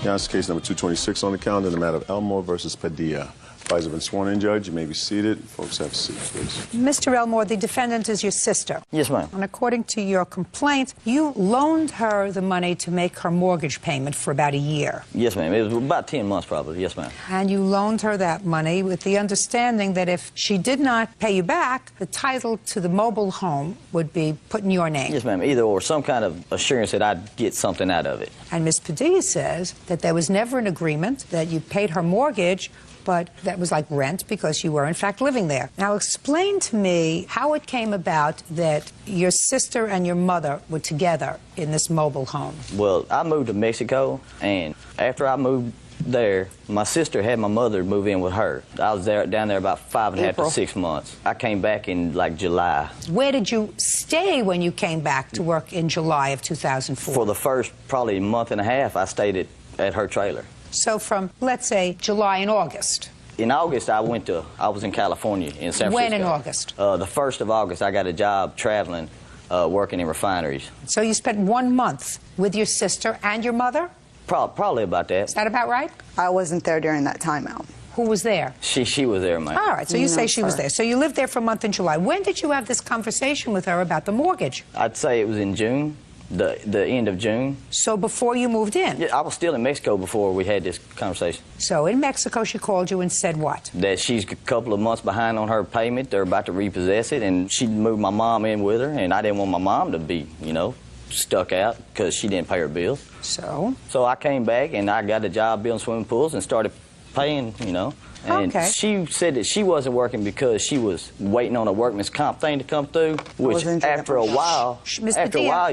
Now it's case number 226 on the calendar, the matter of Elmore versus Padilla. Parties have been sworn in, Judge. You may be seated. Folks, have a seat, please. Mr. Elmore, the defendant is your sister. Yes, ma'am. And according to your complaint, you loaned her the money to make her mortgage payment for about a year. Yes, ma'am. It was about 10 months, probably. Yes, ma'am. And you loaned her that money with the understanding that if she did not pay you back, the title to the mobile home would be put in your name. Yes, ma'am. Either or, some kind of assurance that I'd get something out of it. And Ms. Padilla says that there was never an agreement that you paid her mortgage, but that was like rent because you were, in fact, living there. Now, explain to me how it came about that your sister and your mother were together in this mobile home. Well, I moved to Mexico, and after I moved there, my sister had my mother move in with her. I was down there about 5.5 to 6 months. I came back in, like, July. Where did you stay when you came back to work in July of 2004? For the first probably month and a half, I stayed at her trailer. So from, let's say, July and August. In August, I was in California, in San Francisco. When in August? The 1st of August, I got a job traveling, working in refineries. So you spent 1 month with your sister and your mother? Probably about that. Is that about right? I wasn't there during that timeout. Who was there? She was there, ma'am. All right, so you say she was there. So you lived there for a month in July. When did you have this conversation with her about the mortgage? I'd say it was in June. The end of June. So before you moved in? Yeah, I was still in Mexico before we had this conversation. So in Mexico, she called you and said what? That she's a couple of months behind on her payment. They're about to repossess it, and she moved my mom in with her, and I didn't want my mom to be, you know, stuck out because she didn't pay her bills. So? So I came back, and I got a job building swimming pools and started paying, you know. And she said that she wasn't working because she was waiting on a workman's comp thing to come through, which after a while,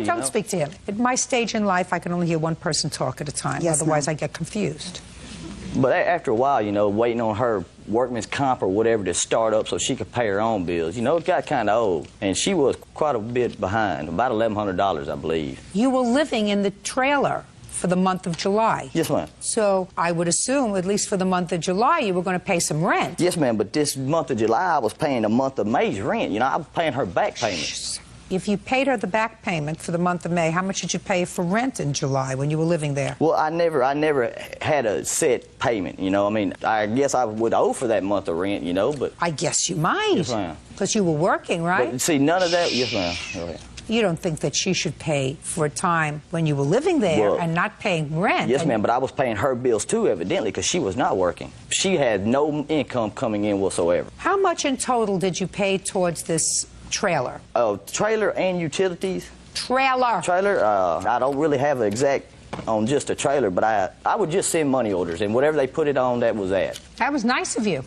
don't speak to him. At my stage in life, I can only hear one person talk at a time. Yes, otherwise I get confused. But after a while, you know, waiting on her workman's comp or whatever to start up so she could pay her own bills, you know, it got kind of old. And she was quite a bit behind, about $1,100, I believe. You were living in the trailer for the month of July. Yes, ma'am. So I would assume, at least for the month of July, you were going to pay some rent. Yes, ma'am, but this month of July, I was paying the month of May's rent. You know, I was paying her back payment. If you paid her the back payment for the month of May, how much did you pay for rent in July when you were living there? Well, I never had a set payment, you know. I mean, I guess I would owe for that month of rent, you know, but... I guess you might. Yes, ma'am. Because you were working, right? But see, none of that... Yes, ma'am. Go ahead. You don't think that she should pay for a time when you were living there and not paying rent? Yes, ma'am, but I was paying her bills too, evidently, because she was not working. She had no income coming in whatsoever. How much in total did you pay towards this trailer? Trailer and utilities. Trailer. Trailer, I don't really have an exact on just a trailer, but I would just send money orders, and whatever they put it on, that was that. That was nice of you.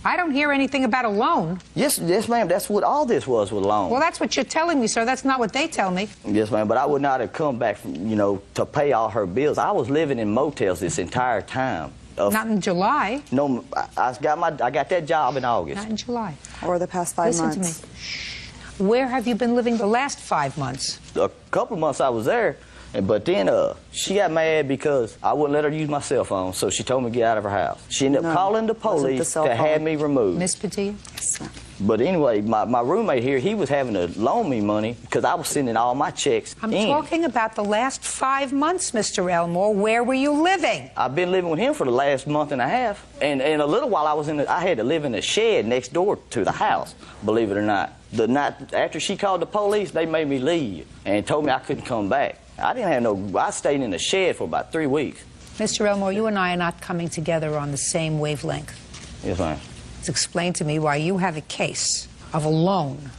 I don't hear anything about a loan. Yes, ma'am, that's what all this was a loan. Well, that's what you're telling me, sir. That's not what they tell me. Yes, ma'am, but I would not have come back, you know, to pay all her bills. I was living in motels this entire time. Not in July. No, I got that job in August. Not in July. Or the past 5 months. Listen to me. Where have you been living the last 5 months? A couple of months I was there, but then she got mad because I wouldn't let her use my cell phone, so she told me to get out of her house. She ended up calling the police to have me removed. Miss Padilla? Yes, ma'am. But anyway, my roommate here, he was having to loan me money because I was sending all my checks I'm talking about the last 5 months, Mr. Elmore. Where were you living? I've been living with him for the last month and a half. And in a little while, I had to live in a shed next door to the house, believe it or not. The night after she called the police, they made me leave and told me I couldn't come back. I stayed in the shed for about 3 weeks. Mr. Elmore, you and I are not coming together on the same wavelength. Yes, ma'am. Explain to me why you have a case of a loan.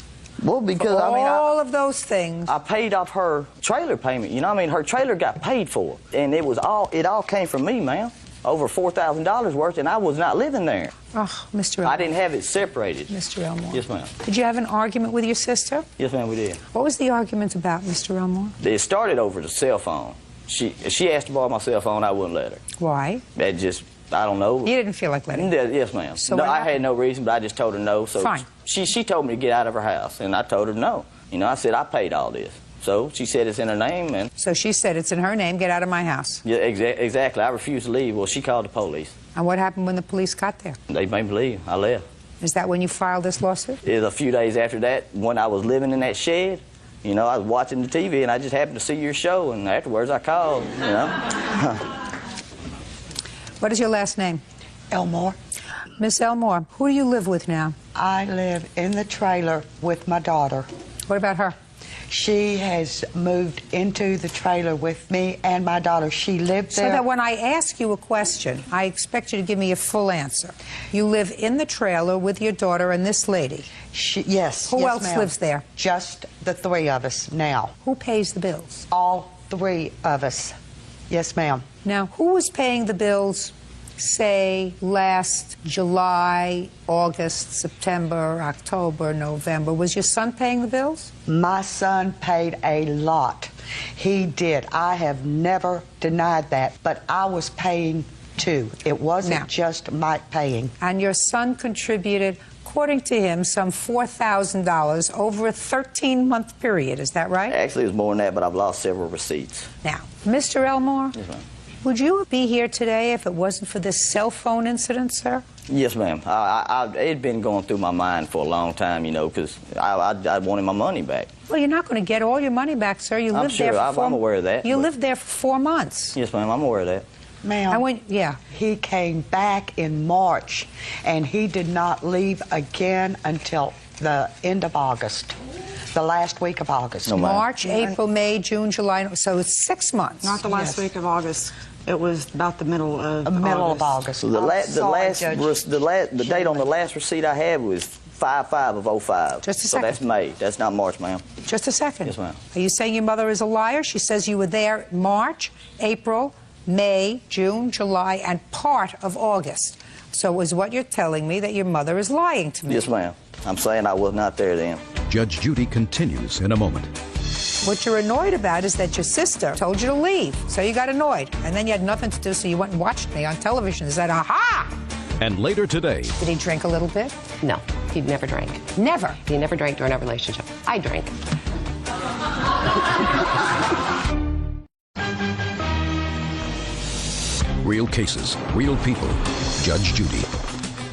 Well, because all of those things. I paid off her trailer payment. You know, I mean, her trailer got paid for, and it all came from me, ma'am. Over $4,000 worth, and I was not living there. Oh, Mr. Elmore. I didn't have it separated. Mr. Elmore. Yes, ma'am. Did you have an argument with your sister? Yes, ma'am, we did. What was the argument about, Mr. Elmore? It started over the cell phone. She asked to borrow my cell phone, I wouldn't let her. Why? That just, I don't know. You didn't feel like letting her? Yes, ma'am. So no, I had no reason, but I just told her no. So fine. She told me to get out of her house, and I told her no. You know, I said I paid all this. So she said it's in her name, and... So she said it's in her name, get out of my house. Yeah, exactly. I refused to leave. Well, she called the police. And what happened when the police got there? They made me leave. I left. Is that when you filed this lawsuit? It was a few days after that, when I was living in that shed. You know, I was watching the TV, and I just happened to see your show, and afterwards I called, you know. What is your last name? Elmore. Miss Elmore, who do you live with now? I live in the trailer with my daughter. What about her? She has moved into the trailer with me and my daughter. She lived there. So that when I ask you a question, I expect you to give me a full answer. You live in the trailer with your daughter and this lady. Yes. Who yes, else ma'am. lives there? Just the three of us now. Who pays the bills? All three of us. Yes, ma'am. Now, who was paying the bills, say, last July, August, September, October, November? Was your son paying the bills? My son paid a lot. He did. I have never denied that, but I was paying too. It wasn't Now, just Mike paying. And your son contributed, according to him, some $4,000 over a 13-month period. Is that right? Actually, it was more than that, but I've lost several receipts. Now, Mr. Elmore, Yes, ma'am. would you be here today if it wasn't for this cell phone incident, sir? Yes, ma'am. It'd been going through my mind for a long time, you know, because I wanted my money back. Well, you're not going to get all your money back, sir. You I'm lived sure. there for I'm aware of that, You but- lived there for 4 months. Yes, ma'am. I'm aware of that. Ma'am. And when, yeah. He came back in March, and he did not leave again until the end of August, the last week of August. No, ma'am. March, April, May, June, July. So it's 6 months. Not the last Yes. week of August. It was about the middle of August. So the date on the last receipt I had was 5/5 of 05. Just a so second. that's May. That's not March, ma'am. Just a second. Yes, ma'am. Are you saying your mother is a liar? She says you were there March, April, May, June, July, and part of August. So is what you're telling me that your mother is lying to me? Yes, ma'am. I'm saying I was not there then. Judge Judy continues in a moment. What you're annoyed about is that your sister told you to leave, so you got annoyed. And then you had nothing to do, so you went and watched me on television and said, aha! And later today, Did he drink a little bit? No, he never drank. Never. He never drank during our relationship. I drank. real cases, real people. Judge Judy.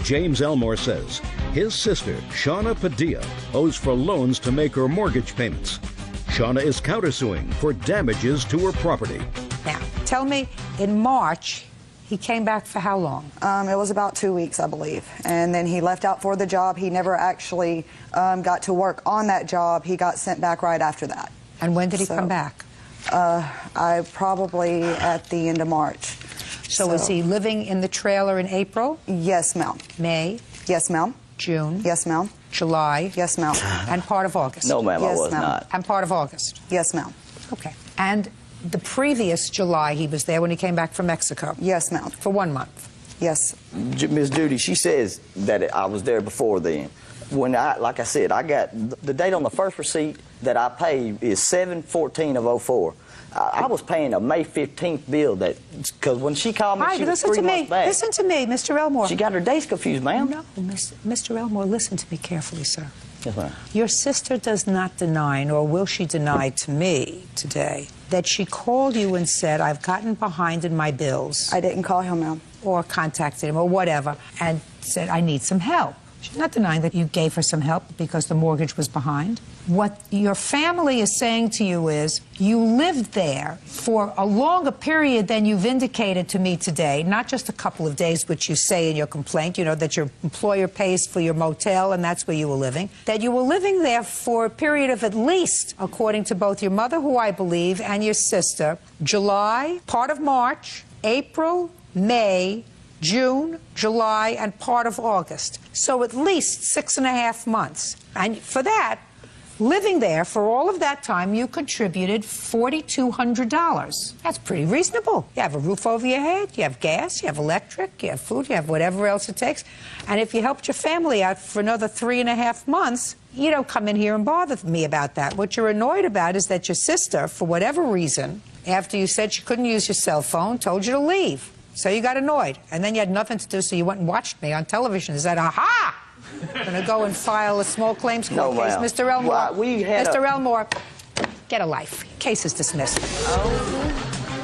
James Elmore says his sister, Shauna Padilla, owes for loans to make her mortgage payments. Shauna is countersuing for damages to her property. Now, tell me, in March, he came back for how long? It was about 2 weeks, I believe. And then he left out for the job. He never actually got to work on that job. He got sent back right after that. And when did he come back? I probably at the end of March. So was he living in the trailer in April, Yes, ma'am. May, Yes, ma'am. June, Yes, ma'am. July, Yes, ma'am. and part of August? No, ma'am, I Yes, was ma'am. not. And part of August? Yes, ma'am. Okay. And the previous July he was there when he came back from Mexico? Yes, ma'am. For 1 month? Yes. Miss Judy, she says that I was there before then. When like I said, I got the date on the first receipt that I paid is 7/14 of 04. I was paying a May 15th bill because when she called me, All right, she was listen 3 to me. months back. Listen to me, Mr. Elmore. She got her dates confused, ma'am. No, Mr. Elmore, listen to me carefully, sir. Yes, ma'am. Your sister does not deny, nor will she deny to me today, that she called you and said, I've gotten behind in my bills, I didn't call him, ma'am. or contacted him, or whatever, and said, I need some help. She's not denying that you gave her some help because the mortgage was behind. What your family is saying to you is you lived there for a longer period than you've indicated to me today, not just a couple of days, which you say in your complaint, you know, that your employer pays for your motel and that's where you were living, that you were living there for a period of at least, according to both your mother, who I believe, and your sister, July, part of March, April, May, June, July, and part of August. So at least 6.5 months. And for that, living there for all of that time, you contributed $4,200. That's pretty reasonable. You have a roof over your head, you have gas, you have electric, you have food, you have whatever else it takes. And if you helped your family out for another 3.5 months, you don't come in here and bother me about that. What you're annoyed about is that your sister, for whatever reason, after you said she couldn't use your cell phone, told you to leave. So you got annoyed, and then you had nothing to do, so you went and watched me on television and said, aha! I'm going to go and file a small claims court case. ma'am. Mr. Elmore, Well, we had Mr. Elmore, get a life. Case is dismissed.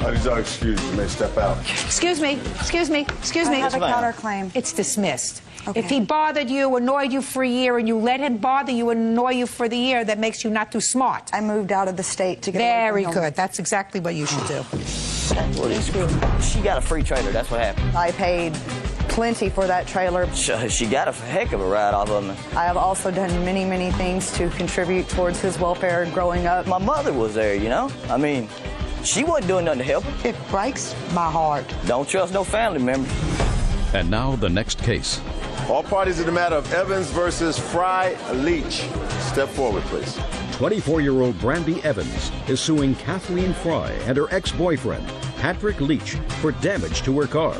How did y'all excuse me? May step out. Excuse me, excuse me, excuse I me. have a ma'am. counterclaim. It's dismissed. Okay. If he bothered you, annoyed you for a year, and you let him bother you and annoy you for the year, that makes you not too smart. I moved out of the state to get away Very from him. good. That's exactly what you should do. case. Well, she got a free trailer. That's what happened. I paid plenty for that trailer. She got a heck of a ride off of me. I have also done many, many things to contribute towards his welfare growing up. My mother was there, you know? I mean, she wasn't doing nothing to help him. It breaks my heart. Don't trust no family member. And now the next case. All parties in the matter of Evans versus Fry Leach. Step forward, please. 24-year-old Brandy Evans is suing Kathleen Fry and her ex-boyfriend, Patrick Leach, for damage to her car.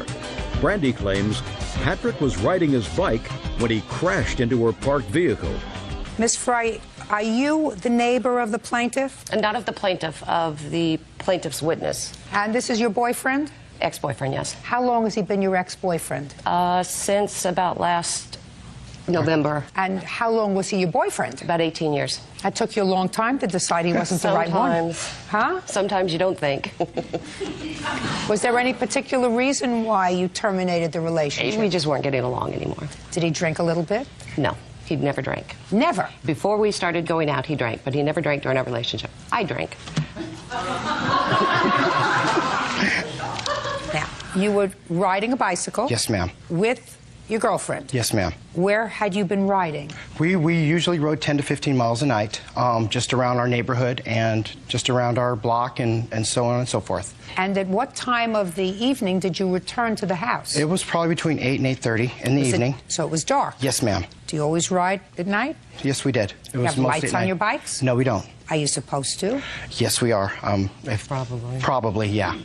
Brandy claims Patrick was riding his bike when he crashed into her parked vehicle. Miss Fry, are you the neighbor of the plaintiff? And not of the plaintiff, of the plaintiff's witness. And this is your boyfriend? Ex-boyfriend, yes. How long has he been your ex-boyfriend? Since about last November. And how long was he your boyfriend? About 18 years. That took you a long time to decide he wasn't the right one. Huh? Sometimes you don't think. Was there any particular reason why you terminated the relationship? We just weren't getting along anymore. Did he drink a little bit? No, he'd never drank. Never? Before we started going out, he drank, but he never drank during our relationship. I drank. Now, you were riding a bicycle. Yes, ma'am. With your girlfriend. Yes, ma'am. Where had you been riding? We usually rode 10 to 15 miles a night, just around our neighborhood and just around our block and so on and so forth. And at what time of the evening did you return to the house? It was probably between 8 and 8:30 in the evening. So it was dark? Yes, ma'am. Do you always ride at night? Yes, we did. It You was have mostly lights at on night. your bikes? No, we don't. Are you supposed to? Yes, we are. Probably. Probably, yeah.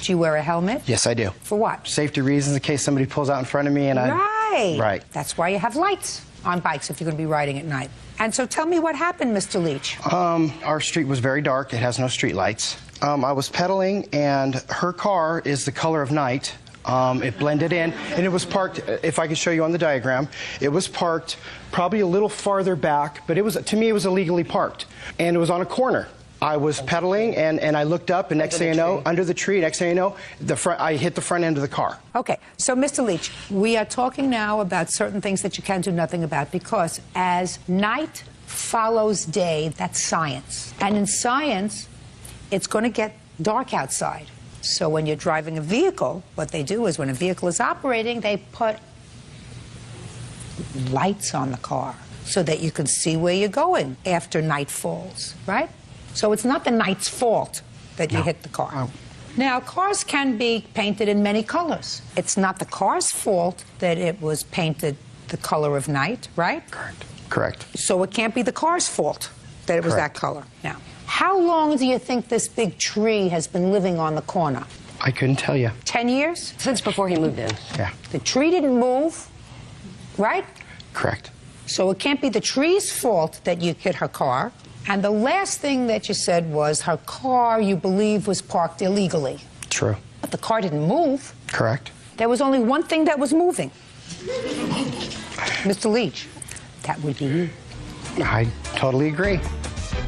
Do you wear a helmet? Yes, I do. For what? Safety reasons, in case somebody pulls out in front of me and Right. Right. That's why you have lights on bikes if you're going to be riding at night. And so tell me what happened, Mr. Leach. Our street was very dark. It has no street lights. I was pedaling, and her car is the color of night. It blended in, and it was parked, if I could show you on the diagram, it was parked probably a little farther back, but to me, it was illegally parked. And it was on a corner. I was pedaling, and I looked up, and next thing you know, under the tree, next thing you know, I hit the front end of the car. Okay, so Mr. Leach, we are talking now about certain things that you can do nothing about, because as night follows day, that's science. And in science, it's going to get dark outside. So when you're driving a vehicle, what they do is when a vehicle is operating, they put lights on the car so that you can see where you're going after night falls, right? So it's not the night's fault that you hit the car. Oh. Now, cars can be painted in many colors. It's not the car's fault that it was painted the color of night, right? Correct. So it can't be the car's fault that it was Correct. that color. Now, how long do you think this big tree has been living on the corner? I couldn't tell you. 10 years? Since before he moved in. Yeah. The tree didn't move, right? Correct. So it can't be the tree's fault that you hit her car. And the last thing that you said was her car, you believe, was parked illegally. True. But the car didn't move. Correct. There was only one thing that was moving. Mr. Leach, that would be you. I totally agree.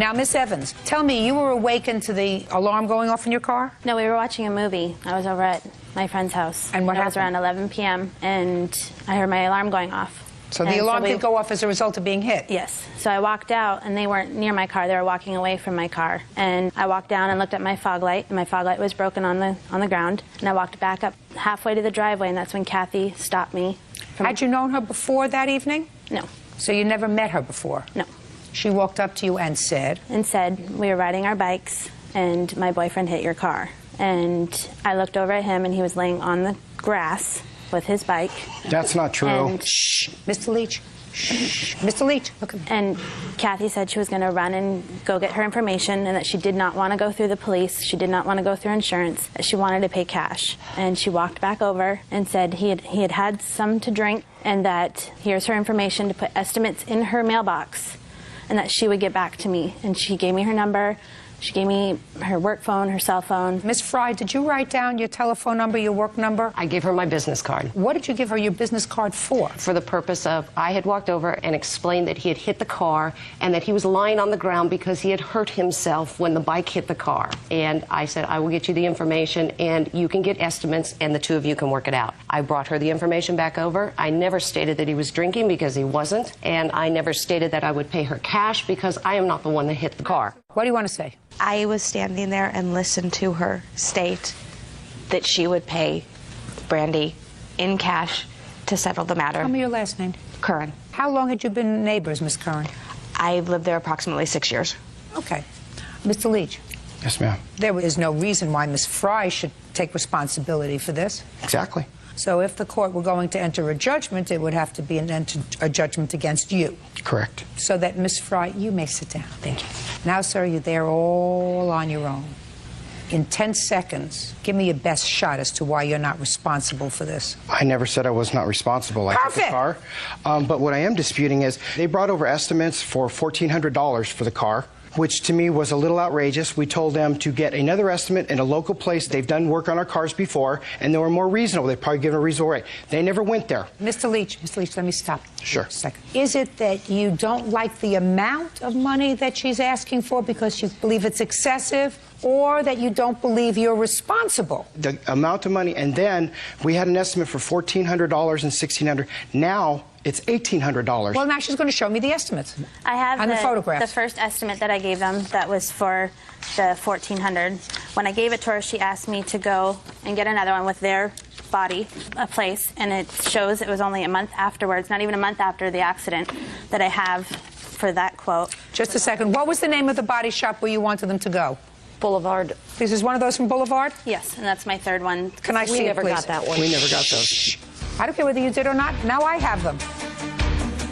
Now, Miss Evans, tell me, you were awakened to the alarm going off in your car? No, we were watching a movie. I was over at my friend's house. And what It was happened? around 11 p.m., and I heard my alarm going off. So the And alarm we- did go off as a result of being hit? Yes. So I walked out, and they weren't near my car. They were walking away from my car. And I walked down and looked at my fog light, and my fog light was broken on the ground. And I walked back up halfway to the driveway, and that's when Kathy stopped me. Had you known her before that evening? No. So you never met her before? No. She walked up to you and said? And said, we were riding our bikes, and my boyfriend hit your car. And I looked over at him, and he was laying on the grass with his bike. That's not true. And Shh, Mr. Leach. Shh, Mr. Leach, look at me. And Kathy said she was going to run and go get her information, and that she did not want to go through the police. She did not want to go through insurance. That she wanted to pay cash. And she walked back over and said he had some to drink, and that here's her information to put estimates in her mailbox, and that she would get back to me. And she gave me her number. She gave me her work phone, her cell phone. Miss Fry, did you write down your telephone number, your work number? I gave her my business card. What did you give her your business card for? For the purpose of, I had walked over and explained that he had hit the car and that he was lying on the ground because he had hurt himself when the bike hit the car. And I said, I will get you the information and you can get estimates and the two of you can work it out. I brought her the information back over. I never stated that he was drinking because he wasn't. And I never stated that I would pay her cash because I am not the one that hit the car. What do you want to say? I was standing there and listened to her state that she would pay Brandy in cash to settle the matter. Tell me your last name. Curran. How long had you been neighbors, Miss Curran? I've lived there approximately 6 years. Okay. Mr. Leach. Yes, ma'am. There is no reason why Miss Fry should take responsibility for this. Exactly. So if the court were going to enter a judgment, it would have to be a judgment against you. Correct. So that, Miss Fry, you may sit down. Thank you. Now, sir, you're there all on your own. In 10 seconds, give me your best shot as to why you're not responsible for this. I never said I was not responsible. I took the car. But what I am disputing is they brought over estimates for $1,400 for the car, which to me was a little outrageous. We told them to get another estimate in a local place. They've done work on our cars before, and they were more reasonable. They've probably given a reasonable rate. They never went there. Mr. Leach, let me stop. Sure. A second. Is it that you don't like the amount of money that she's asking for because you believe it's excessive, or that you don't believe you're responsible? The amount of money, and then we had an estimate for $1,400 and $1,600. Now it's $1,800. Well, now she's going to show me the estimates. I have and the photographs. The first estimate that I gave them, that was for the $1,400. When I gave it to her, she asked me to go and get another one with their body, a place, and it shows it was only a month afterwards, not even a month after the accident, that I have for that quote. Just a second. What was the name of the body shop where you wanted them to go? Boulevard. This is one of those from Boulevard? Yes, and that's my third one. Can I see it, please? We never got that one. We never got those. I don't care whether you did or not. Now I have them.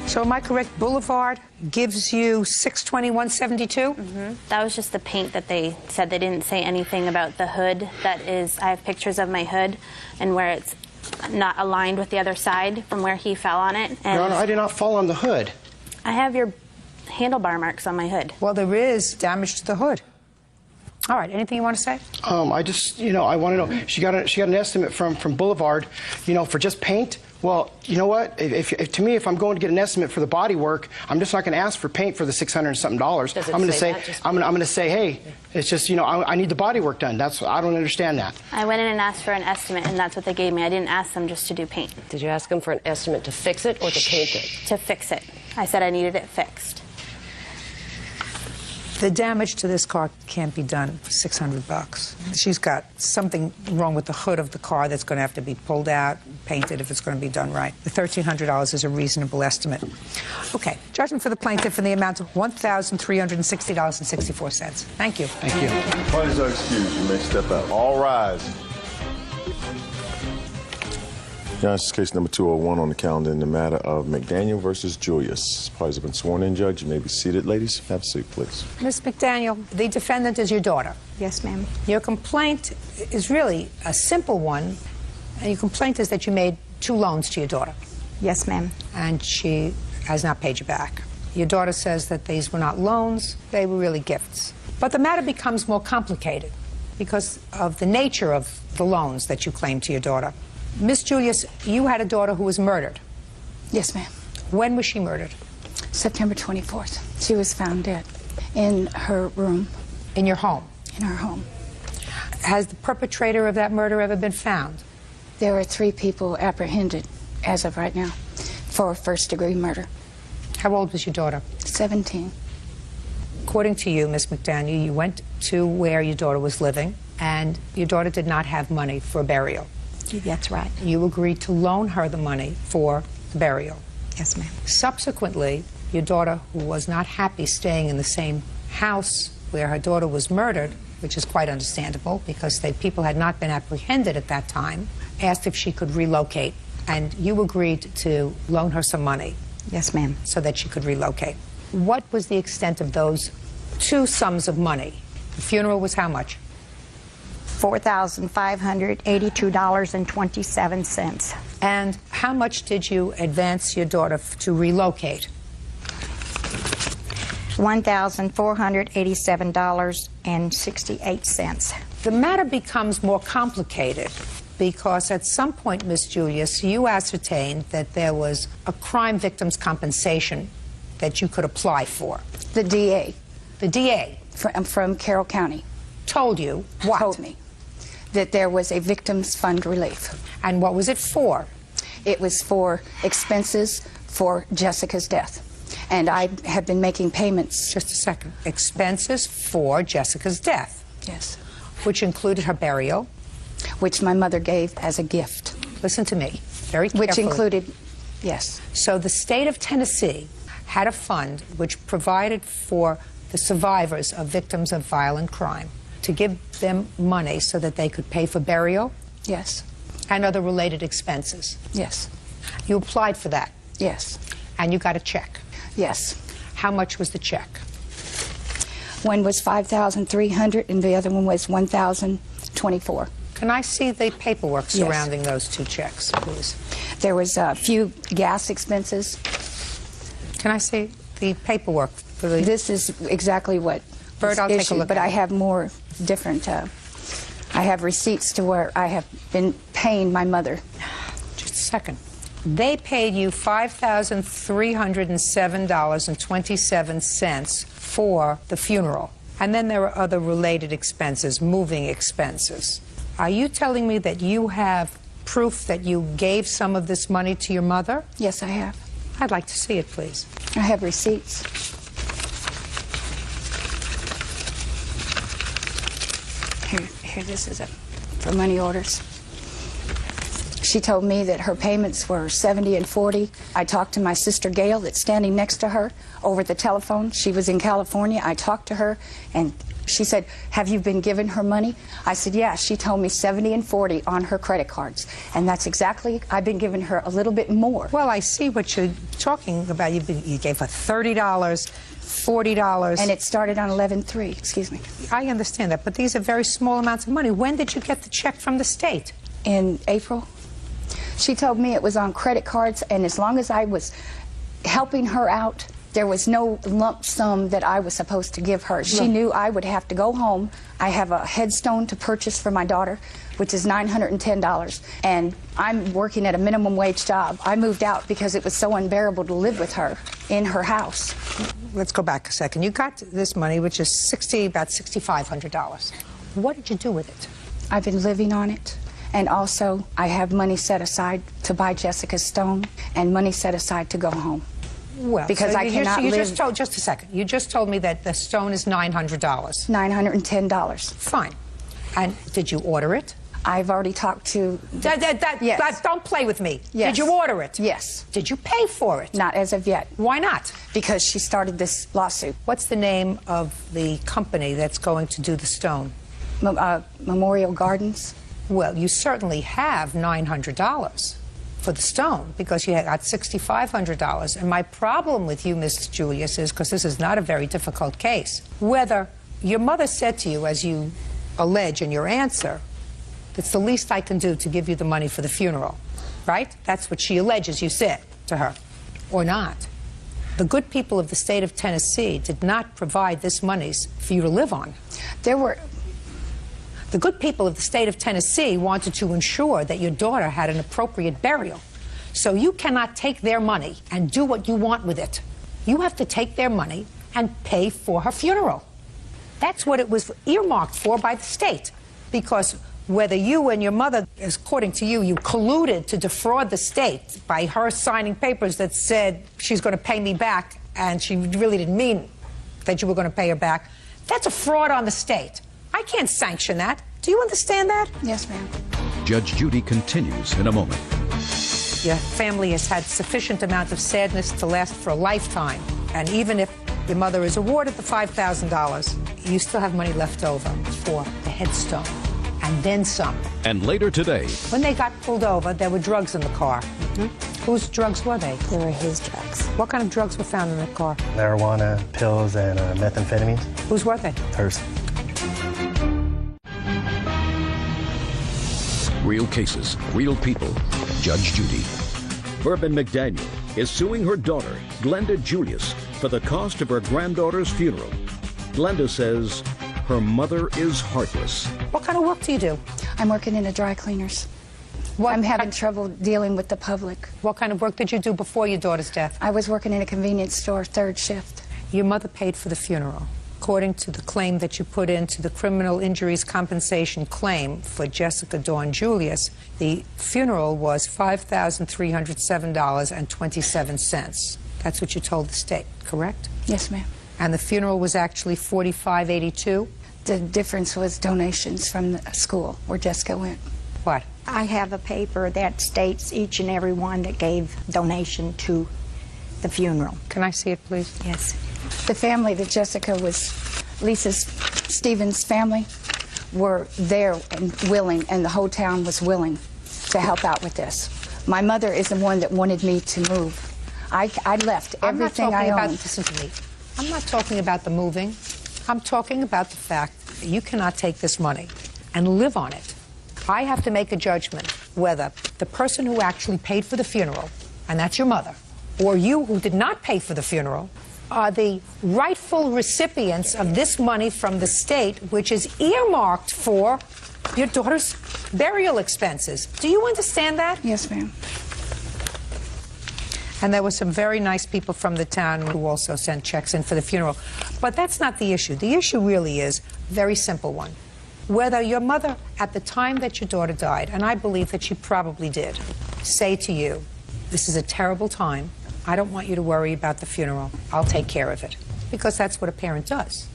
So am I correct? Boulevard gives you $621.72? Mm-hmm. That was just the paint that they said. They didn't say anything about the hood. That is, I have pictures of my hood and where it's not aligned with the other side from where he fell on it. And Your Honor, I did not fall on the hood. I have your handlebar marks on my hood. Well, there is damage to the hood. All right, anything you want to say? I just, I want to know. She got an estimate from Boulevard, for just paint. Well, you know what? If to me, if I'm going to get an estimate for the body work, I'm just not going to ask for paint for the $600 and something. I'm going to say, I'm going to say, hey, it's just, I need the body work done. I don't understand that. I went in and asked for an estimate, and that's what they gave me. I didn't ask them just to do paint. Did you ask them for an estimate to fix it or to paint it? To fix it. I said I needed it fixed. The damage to this car can't be done for $600. She's got something wrong with the hood of the car that's going to have to be pulled out, painted if it's going to be done right. The $1,300 is a reasonable estimate. Okay, judgment for the plaintiff in the amount of $1,360.64. Thank you. Thank you. Parties are excused. You may step out. All rise. Your Honor, this is case number 201 on the calendar in the matter of McDaniel versus Julius. Parties have been sworn in, Judge. You may be seated. Ladies, have a seat, please. Ms. McDaniel, the defendant is your daughter. Yes, ma'am. Your complaint is really a simple one. And your complaint is that you made 2 loans to your daughter. Yes, ma'am. And she has not paid you back. Your daughter says that these were not loans, they were really gifts. But the matter becomes more complicated because of the nature of the loans that you claim to your daughter. Miss Julius, you had a daughter who was murdered. Yes, ma'am. When was she murdered? September 24th. She was found dead in her room. In your home? In her home. Has the perpetrator of that murder ever been found? There are 3 people apprehended as of right now for first-degree murder. How old was your daughter? 17. According to you, Miss McDaniel, you went to where your daughter was living, and your daughter did not have money for a burial. That's right. You agreed to loan her the money for the burial. Yes, ma'am. Subsequently, your daughter, who was not happy staying in the same house where her daughter was murdered, which is quite understandable because people had not been apprehended at that time, asked if she could relocate. And you agreed to loan her some money. Yes, ma'am. So that she could relocate. What was the extent of those 2 sums of money? The funeral was how much? $4,582.27. And how much did you advance your daughter to relocate? $1,487.68. The matter becomes more complicated because at some point, Miss Julius, you ascertained that there was a crime victim's compensation that you could apply for. The DA. The DA? From Carroll County. Told you what? Told me that there was a victim's fund relief. And what was it for? It was for expenses for Jessica's death. And I have been making payments. Just a second. Expenses for Jessica's death? Yes. Which included her burial? which my mother gave as a gift. Listen to me very carefully. Which included, yes. So the state of Tennessee had a fund which provided for the survivors of victims of violent crime to give them money so that they could pay for burial? Yes. And other related expenses? Yes. You applied for that? Yes. And you got a check? Yes. How much was the check? One was $5,300 and the other one was $1,024. Can I see the paperwork surrounding those two checks, please? There was a few gas expenses. Can I see the paperwork for the... This is exactly what Bert, I'll take a look but at I it. have more different, I have receipts to where I have been paying my mother. Just a second. They paid you $5,307.27 for the funeral. And then there were other related expenses, moving expenses. Are you telling me that you have proof that you gave some of this money to your mother? Yes, I have. I'd like to see it, please. I have receipts. Here, this is it for money orders. She told me that her payments were $70 and $40. I talked to my sister Gail that's standing next to her over the telephone. She was in California. I talked to her and she said, have you been giving her money? I said, yeah. She told me $70 and $40 on her credit cards. And that's exactly, I've been giving her a little bit more. Well, I see what you're talking about. You gave her $30, $40. And it started on 11/3, excuse me. I understand that, but these are very small amounts of money. When did you get the check from the state? In April. She told me it was on credit cards, and as long as I was helping her out, there was no lump sum that I was supposed to give her. She knew I would have to go home. I have a headstone to purchase for my daughter, which is $910, and I'm working at a minimum wage job. I moved out because it was so unbearable to live with her in her house. Let's go back a second. You got this money, which is about $6,500. What did you do with it? I've been living on it. And also, I have money set aside to buy Jessica's stone and money set aside to go home. Well, because so I cannot live. Just a second. You just told me that the stone is $900. $910. Fine. And did you order it? I've already talked to... Yes. Don't play with me. Yes. Did you order it? Yes. Did you pay for it? Not as of yet. Why not? Because she started this lawsuit. What's the name of the company that's going to do the stone? Memorial Gardens. Well, you certainly have $900 for the stone because you got $6,500. And my problem with you, Miss Julius, is because this is not a very difficult case, whether your mother said to you, as you allege in your answer, it's the least I can do to give you the money for the funeral, right? That's what she alleges you said to her, or not. The good people of the state of Tennessee did not provide this money for you to live on. The good people of the state of Tennessee wanted to ensure that your daughter had an appropriate burial. So you cannot take their money and do what you want with it. You have to take their money and pay for her funeral. That's what it was earmarked for by the state. Because whether you and your mother, according to you, you colluded to defraud the state by her signing papers that said she's going to pay me back, and she really didn't mean that you were going to pay her back, that's a fraud on the state. I can't sanction that. Do you understand that? Yes, ma'am. Judge Judy continues in a moment. Your family has had sufficient amount of sadness to last for a lifetime. And even if your mother is awarded the $5,000, you still have money left over for the headstone. And then some. And later today... When they got pulled over, there were drugs in the car. Whose drugs were they? They were his drugs. What kind of drugs were found in the car? Marijuana, pills, and methamphetamines. Whose were they? Hers. Real cases, real people. Judge Judy. Bourbon McDaniel is suing her daughter, Glenda Julius, for the cost of her granddaughter's funeral. Glenda says her mother is heartless. What kind of work do you do? I'm working in a dry cleaners. I'm having trouble dealing with the public. What kind of work did you do before your daughter's death? I was working in a convenience store, third shift. Your mother paid for the funeral. According to the claim that you put into the criminal injuries compensation claim for Jessica Dawn Julius, the funeral was $5,307.27. That's what you told the state, correct? Yes, ma'am. And the funeral was actually $45.82? The difference was donations from the school where Jessica went. What? I have a paper that states each and every one that gave donation to the funeral. Can I see it, please? Yes. The family that Jessica was, Lisa Stevens' family, were there and willing, and the whole town was willing to help out with this. My mother is the one that wanted me to move. I left everything I owned. Listen to me. I'm not talking about the moving. I'm talking about the fact that you cannot take this money and live on it. I have to make a judgment whether the person who actually paid for the funeral, and that's your mother, or you who did not pay for the funeral, are the rightful recipients of this money from the state, which is earmarked for your daughter's burial expenses. Do you understand that? Yes, ma'am. And there were some very nice people from the town who also sent checks in for the funeral. But that's not the issue. The issue really is a very simple one. Whether your mother, at the time that your daughter died, and I believe that she probably did, say to you, this is a terrible time. I don't want you to worry about the funeral. I'll take care of it. Because that's what a parent does.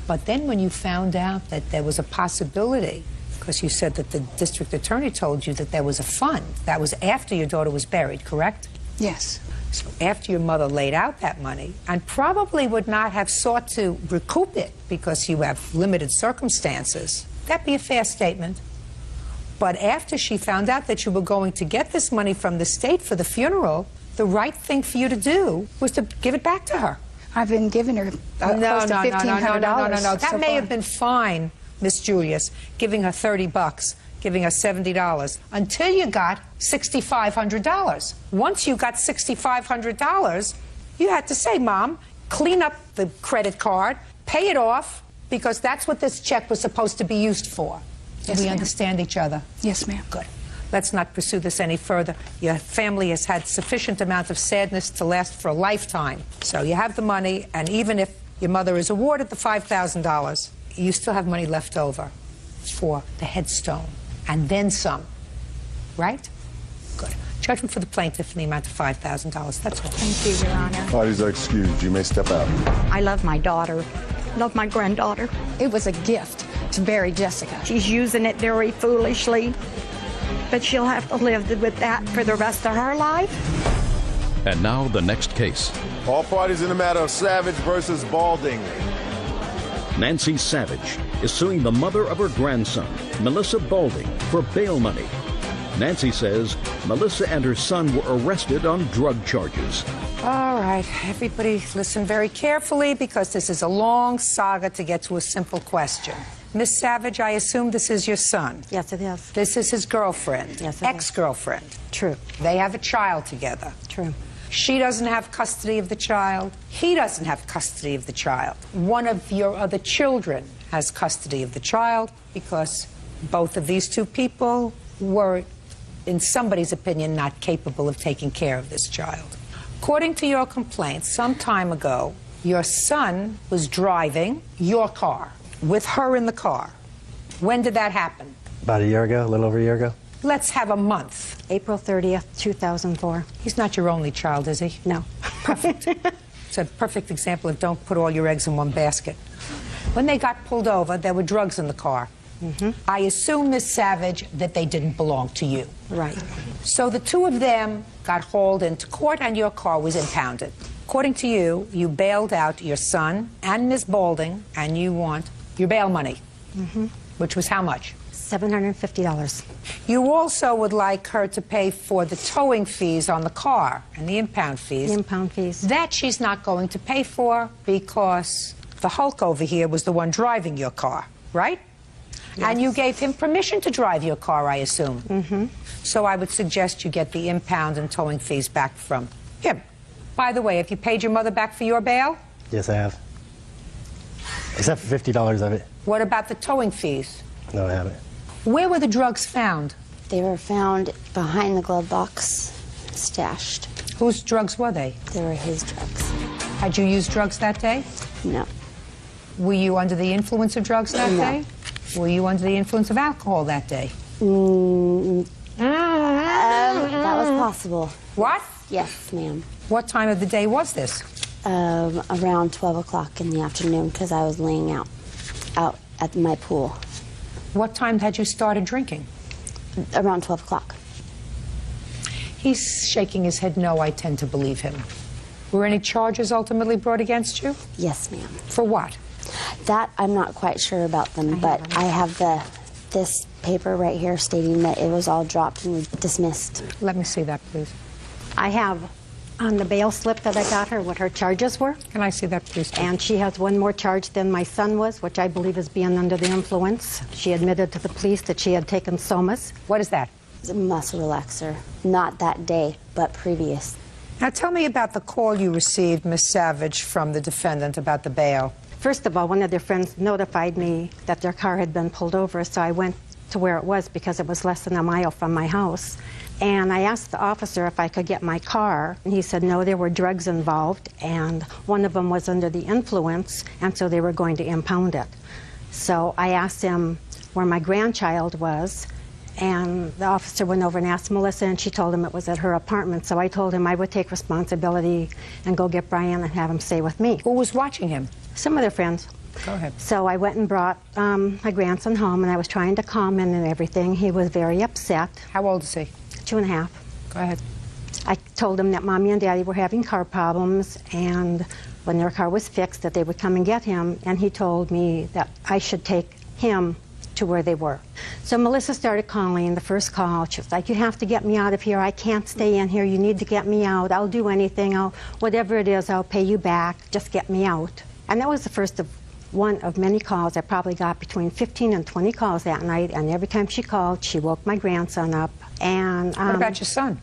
But then when you found out that there was a possibility, because you said that the district attorney told you that there was a fund, that was after your daughter was buried, correct? Yes. So after your mother laid out that money, and probably would not have sought to recoup it because you have limited circumstances, that'd be a fair statement. But after she found out that you were going to get this money from the state for the funeral, the right thing for you to do was to give it back to her. I've been giving her close to $1,500. No. That may have been fine, Miss Julius, giving her $30, giving her $70, until you got $6,500. Once you got $6,500, you had to say, Mom, clean up the credit card, pay it off, because that's what this check was supposed to be used for. Do we understand each other? Yes, ma'am. Good. Let's not pursue this any further. Your family has had sufficient amount of sadness to last for a lifetime. So you have the money, and even if your mother is awarded the $5,000, you still have money left over for the headstone, and then some. Right? Good. Judgment for the plaintiff in the amount of $5,000. That's all. Thank you, Your Honor. Parties are excused. You may step out. I love my daughter. Love my granddaughter. It was a gift to bury Jessica. She's using it very foolishly, but she'll have to live with that for the rest of her life. And now the next case. All parties in the matter of Savage versus Balding. Nancy Savage is suing the mother of her grandson, Melissa Balding, for bail money. Nancy says Melissa and her son were arrested on drug charges. All right, everybody listen very carefully, because this is a long saga to get to a simple question. Miss Savage, I assume this is your son. Yes, it is. This is his girlfriend. Yes, it is. Ex-girlfriend. True. They have a child together. True. She doesn't have custody of the child. He doesn't have custody of the child. One of your other children has custody of the child, because both of these two people were, in somebody's opinion, not capable of taking care of this child. According to your complaint, some time ago, your son was driving your car, with her in the car. When did that happen? About a year ago, a little over a year ago. Let's have a month. April 30th, 2004. He's not your only child, is he? No. Perfect. It's a perfect example of don't put all your eggs in one basket. When they got pulled over, there were drugs in the car. I assume, Miss Savage, that they didn't belong to you. Right. So the two of them got hauled into court and your car was impounded. According to you, you bailed out your son and Miss Balding, and you want your bail money, which was how much? $750. You also would like her to pay for the towing fees on the car and the impound fees. The impound fees. That she's not going to pay for, because the Hulk over here was the one driving your car, right? Yes. And you gave him permission to drive your car, I assume. So I would suggest you get the impound and towing fees back from him. By the way, have you paid your mother back for your bail? Yes, I have. Except for $50 of it. What about the towing fees? No, I haven't. Where were the drugs found? They were found behind the glove box, stashed. Whose drugs were they? They were his drugs. Had you used drugs that day? No. Were you under the influence of drugs that No. day? Were you under the influence of alcohol that day? That was possible. What? Yes, ma'am. What time of the day was this? Around 12 o'clock in the afternoon, because I was laying out at my pool. What time had you started drinking? Around 12 o'clock. He's shaking his head no. I tend to believe him. Were any charges ultimately brought against you? Yes, ma'am. For what? That I'm not quite sure about them, but I have this paper right here stating that it was all dropped and dismissed. Let me see that, please. I have on the bail slip that I got her what her charges were. Can I see that, please? And she has one more charge than my son was, which I believe is being under the influence. She admitted to the police that she had taken somas. What is that? It's a muscle relaxer. Not that day, but previous. Now tell me about the call you received, Miss Savage, from the defendant about the bail. First of all, one of their friends notified me that their car had been pulled over, so I went to where it was because it was less than a mile from my house. And I asked the officer if I could get my car, and he said no, there were drugs involved, and one of them was under the influence, and so they were going to impound it. So I asked him where my grandchild was, and the officer went over and asked Melissa, and she told him it was at her apartment. So I told him I would take responsibility and go get Brian and have him stay with me. Who was watching him? Some of their friends. Go ahead. So I went and brought my grandson home, and I was trying to calm him and everything. He was very upset. How old is he? 2.5. Go ahead. I told him that Mommy and Daddy were having car problems, and when their car was fixed that they would come and get him, and he told me that I should take him to where they were. So Melissa started calling. The first call, she was like, you have to get me out of here. I can't stay in here. You need to get me out. I'll do anything. Whatever it is, I'll pay you back. Just get me out. And that was the first of one of many calls. I probably got between 15 and 20 calls that night, and every time she called, she woke my grandson up. And what about your son?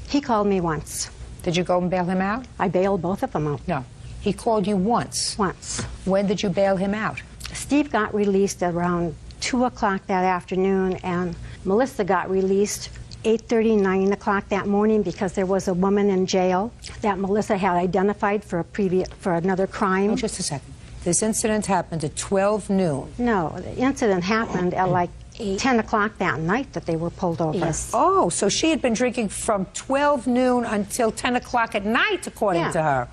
He called me once. Did you go and bail him out? I bailed both of them out. No. He called you once? Once. When did you bail him out? Steve got released around 2 o'clock that afternoon, and Melissa got released 8:30, 9 o'clock that morning because there was a woman in jail that Melissa had identified for another crime. Oh, just a second. This incident happened at 12 noon. No, the incident happened at like 10 o'clock that night that they were pulled over. Yes. Oh, so she had been drinking from 12 noon until 10 o'clock at night, according to her.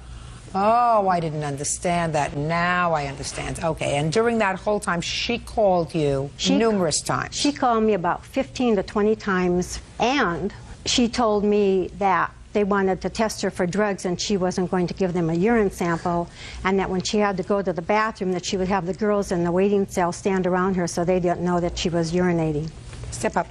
Oh, I didn't understand that. Now I understand. Okay, and during that whole time, she called you numerous times. She called me about 15 to 20 times, and she told me that they wanted to test her for drugs and she wasn't going to give them a urine sample, and that when she had to go to the bathroom that she would have the girls in the waiting cell stand around her so they didn't know that she was urinating. Step up.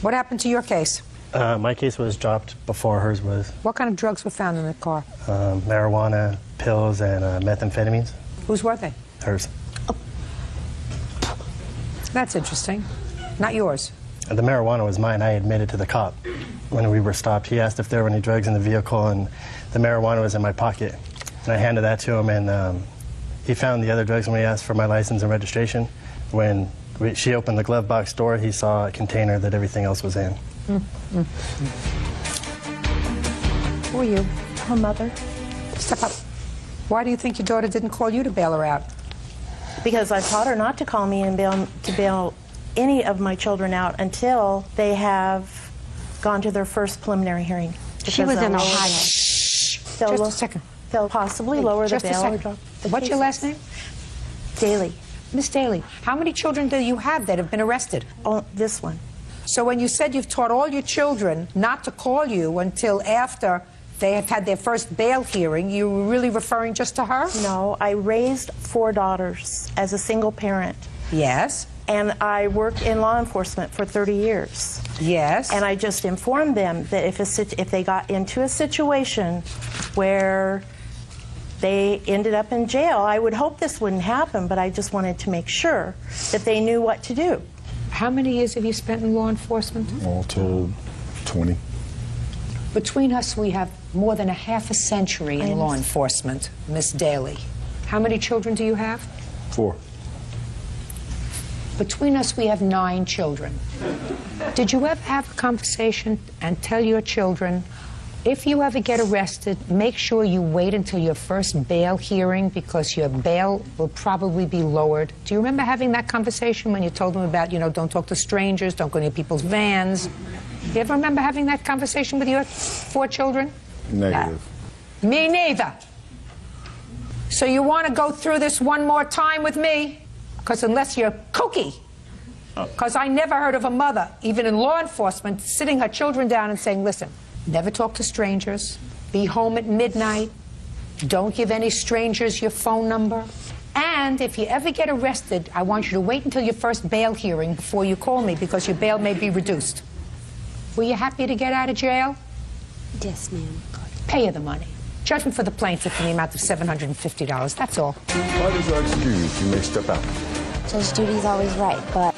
What happened to your case? My case was dropped before hers was. What kind of drugs were found in the car? Marijuana, pills, and methamphetamines. Whose were they? Hers. Oh. That's interesting. Not yours. The marijuana was mine. I admitted to the cop when we were stopped. He asked if there were any drugs in the vehicle, and the marijuana was in my pocket. And I handed that to him, and he found the other drugs when we asked for my license and registration. When she opened the glove box door, he saw a container that everything else was in. Who are you? Her mother. Step up. Why do you think your daughter didn't call you to bail her out? Because I taught her not to call me and bail any of my children out until they have gone to their first preliminary hearing. She was in Ohio. Just a second. They'll possibly lower the bail or drop the What's your last name? Daly. Miss Daly, how many children do you have that have been arrested? Oh, this one. So when you said you've taught all your children not to call you until after they have had their first bail hearing, you were really referring just to her? No, I raised 4 daughters as a single parent. Yes. And I worked in law enforcement for 30 years. Yes. And I just informed them that if they got into a situation where they ended up in jail, I would hope this wouldn't happen, but I just wanted to make sure that they knew what to do. How many years have you spent in law enforcement? All told, 20. Between us, we have more than a half a century in law enforcement, Miss Daly. How many children do you have? 4. Between us, we have 9 children. Did you ever have a conversation and tell your children, if you ever get arrested, make sure you wait until your first bail hearing because your bail will probably be lowered? Do you remember having that conversation when you told them about, don't talk to strangers, don't go near people's vans? You ever remember having that conversation with your 4 children? Negative. Me neither. So you want to go through this one more time with me? Because unless you're kooky, because I never heard of a mother, even in law enforcement, sitting her children down and saying, listen, never talk to strangers, be home at midnight, don't give any strangers your phone number, and if you ever get arrested, I want you to wait until your first bail hearing before you call me, because your bail may be reduced. Were you happy to get out of jail? Yes, ma'am. Pay her the money. Judgment for the plaintiff in the amount of $750, that's all. Parties are excused. You may step out. Judge Judy's always right, but...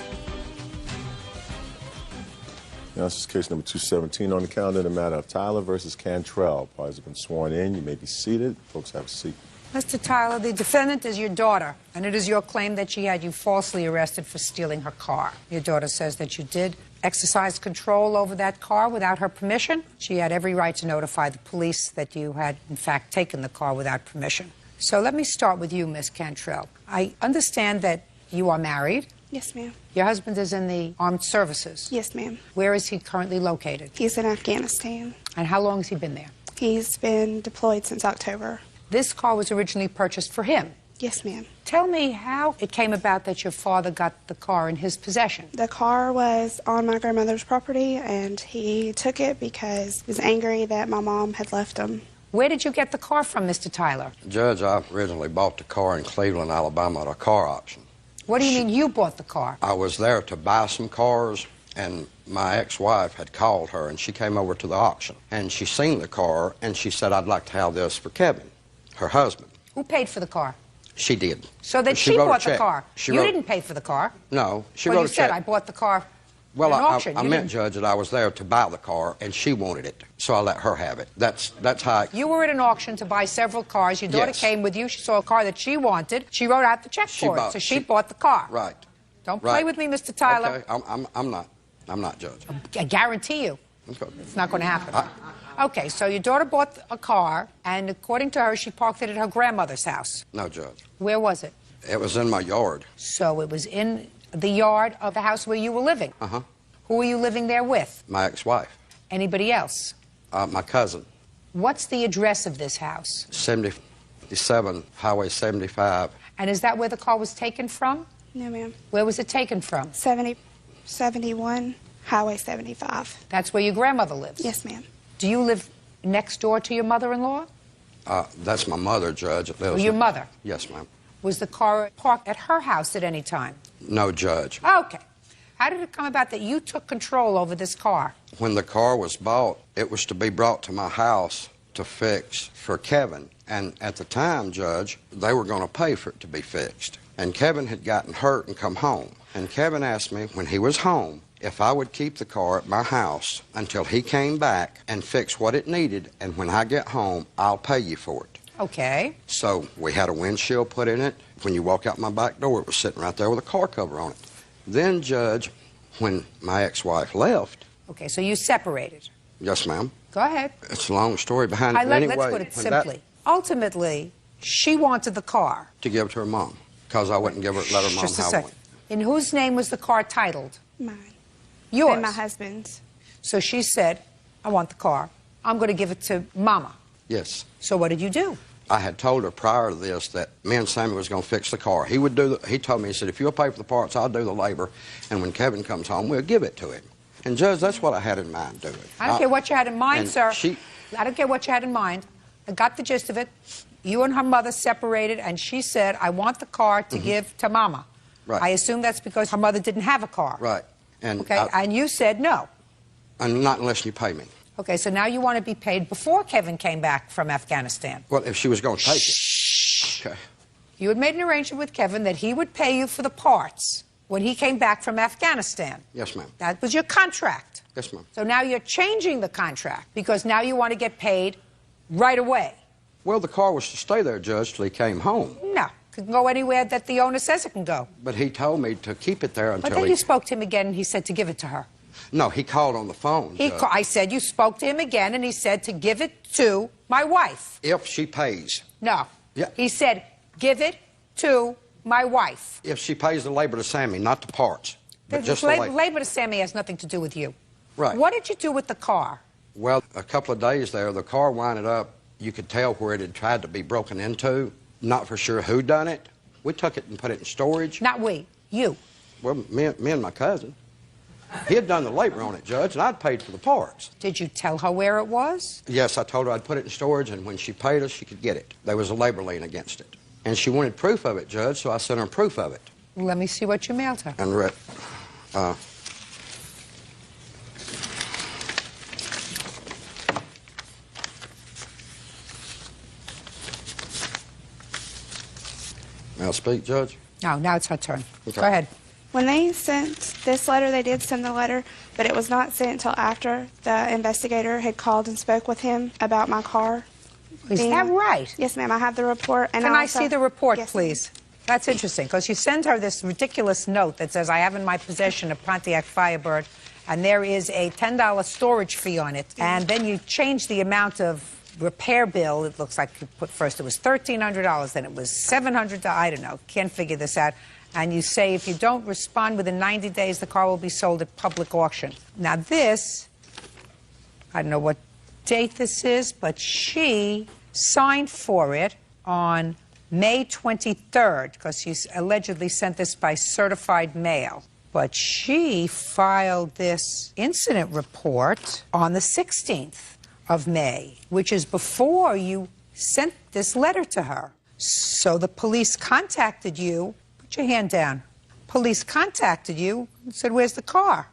Now, this is case number 217 on the calendar, the matter of Tyler versus Cantrell. Parties have been sworn in. You may be seated. Folks, have a seat. Mr. Tyler, the defendant is your daughter, and it is your claim that she had you falsely arrested for stealing her car. Your daughter says that you did exercise control over that car without her permission. She had every right to notify the police that you had, in fact, taken the car without permission. So let me start with you, Miss Cantrell. I understand that you are married. Yes, ma'am. Your husband is in the armed services. Yes, ma'am. Where is he currently located? He's in Afghanistan. And how long has he been there? He's been deployed since October. This car was originally purchased for him. Yes, ma'am. Tell me how it came about that your father got the car in his possession. The car was on my grandmother's property, and he took it because he was angry that my mom had left him. Where did you get the car from, Mr. Tyler? Judge, I originally bought the car in Cleveland, Alabama at a car auction. What do you mean you bought the car? I was there to buy some cars, and my ex-wife had called her, and she came over to the auction. And she seen the car, and she said, I'd like to have this for Kevin, her husband. Who paid for the car? She did. So that she bought the car. You didn't pay for the car. No, she well, wrote a check. you said I bought the car well, at an auction. I meant, Judge, that I was there to buy the car, and she wanted it, so I let her have it. That's how You were at an auction to buy several cars. Your daughter came with you. She saw a car that she wanted. She wrote out the check for it, so she bought the car. Right. Don't play with me, Mr. Tyler. Okay, I'm not, Judge. I guarantee you. Okay. It's not going to happen. Okay, so your daughter bought a car, and according to her, she parked it at her grandmother's house. No, Judge. Where was it? It was in my yard. So it was in the yard of the house where you were living? Uh-huh. Who were you living there with? My ex-wife. Anybody else? My cousin. What's the address of this house? 77, Highway 75. And is that where the car was taken from? No, ma'am. Where was it taken from? 71, Highway 75. That's where your grandmother lives? Yes, ma'am. Do you live next door to your mother-in-law? That's my mother, Judge. Your mother? Yes, ma'am. Was the car parked at her house at any time? No, Judge. Okay. How did it come about that you took control over this car? When the car was bought, it was to be brought to my house to fix for Kevin. And at the time, Judge, they were going to pay for it to be fixed. And Kevin had gotten hurt and come home. And Kevin asked me when he was home if I would keep the car at my house until he came back and fix what it needed, and when I get home, I'll pay you for it. Okay. So we had a windshield put in it. When you walk out my back door, it was sitting right there with a car cover on it. Then, Judge, when my ex-wife left... Okay, so you separated. Yes, ma'am. Go ahead. It's a long story behind it. Let's put it simply. Ultimately, she wanted the car. To give it to her mom, because I wouldn't let her mom Just a have second. one. In whose name was the car titled? Mine. Yours? And my husband's. So she said, I want the car. I'm going to give it to Mama. Yes. So what did you do? I had told her prior to this that me and Sammy was going to fix the car. He would do. He told me, he said, if you'll pay for the parts, I'll do the labor, and when Kevin comes home, we'll give it to him. And Judge, that's what I had in mind doing. I don't care what you had in mind, sir. She, I don't care what you had in mind. I got the gist of it. You and her mother separated, and she said, I want the car to give to Mama. Right. I assume that's because her mother didn't have a car. Right. And okay, and you said no. And not unless you pay me. Okay, so now you want to be paid before Kevin came back from Afghanistan. Well, if she was going to take it. Okay. You had made an arrangement with Kevin that he would pay you for the parts when he came back from Afghanistan. Yes, ma'am. That was your contract. Yes, ma'am. So now you're changing the contract because now you want to get paid right away. Well, the car was to stay there, Judge, till he came home. No. It can go anywhere that the owner says it can go. But he told me to keep it there until But then you spoke to him again and he said to give it to her. No, he called on the phone. I said you spoke to him again and he said to give it to my wife. If she pays. No. Yeah. He said give it to my wife. If she pays the labor to Sammy, not the parts. But just the labor. Labor to Sammy has nothing to do with you. Right. What did you do with the car? Well, a couple of days there, the car winded up. You could tell where it had tried to be broken into. Not for sure who done it, We took it and put it in storage. Not we, you. Well, me and my cousin. He had done the labor on it, Judge, and I'd paid for the parts. Did you tell her where it was? Yes, I told her I'd put it in storage, and when she paid us, she could get it. There was a labor lien against it. And she wanted proof of it, Judge, so I sent her proof of it. Let me see what you mailed her. And read, may I speak, Judge? No, now it's her turn. Okay. Go ahead. When they sent this letter, they did send the letter, but it was not sent until after the investigator had called and spoke with him about my car. Is that right? Yes, ma'am. I have the report. And Can I also, see the report, yes, please? That's interesting, because you send her this ridiculous note that says, I have in my possession a Pontiac Firebird, and there is a $10 storage fee on it. And then you change the amount of repair bill. It looks like you put first it was $1,300, then it was $700. I don't know. Can't figure this out. And you say if you don't respond within 90 days, the car will be sold at public auction. Now this, I don't know what date this is, but she signed for it on May 23rd, because she allegedly sent this by certified mail. But she filed this incident report on the 16th of May, which is before you sent this letter to her. So the police contacted you. Put your hand down. Police contacted you and said, where's the car?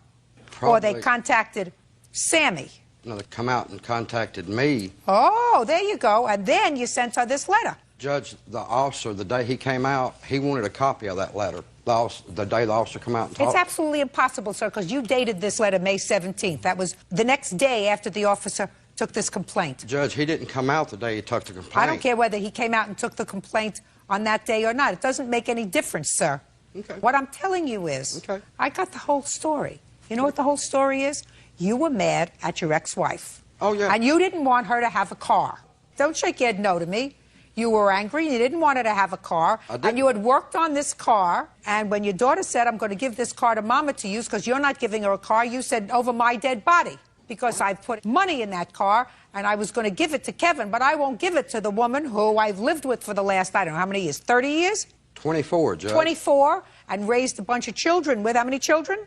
Probably. Or they contacted Sammy. No, they come out and contacted me. Oh, there you go. And then you sent her this letter. Judge, the officer, the day he came out, he wanted a copy of that letter. The day the officer come out and talked. It's absolutely impossible, sir, because you dated this letter May 17th. That was the next day after the officer took this complaint. Judge, he didn't come out the day he took the complaint. I don't care whether he came out and took the complaint on that day or not. It doesn't make any difference, sir. Okay. What I'm telling you is, I got the whole story. You know what the whole story is? You were mad at your ex-wife. Oh, yeah. And you didn't want her to have a car. Don't shake your head no to me. You were angry, you didn't want her to have a car, and you had worked on this car, and when your daughter said, I'm going to give this car to Mama to use because you're not giving her a car, you said, over my dead body, because I put money in that car, and I was going to give it to Kevin, but I won't give it to the woman who I've lived with for the last, I don't know, how many years, 30 years? 24, Judge. 24, and raised a bunch of children with how many children?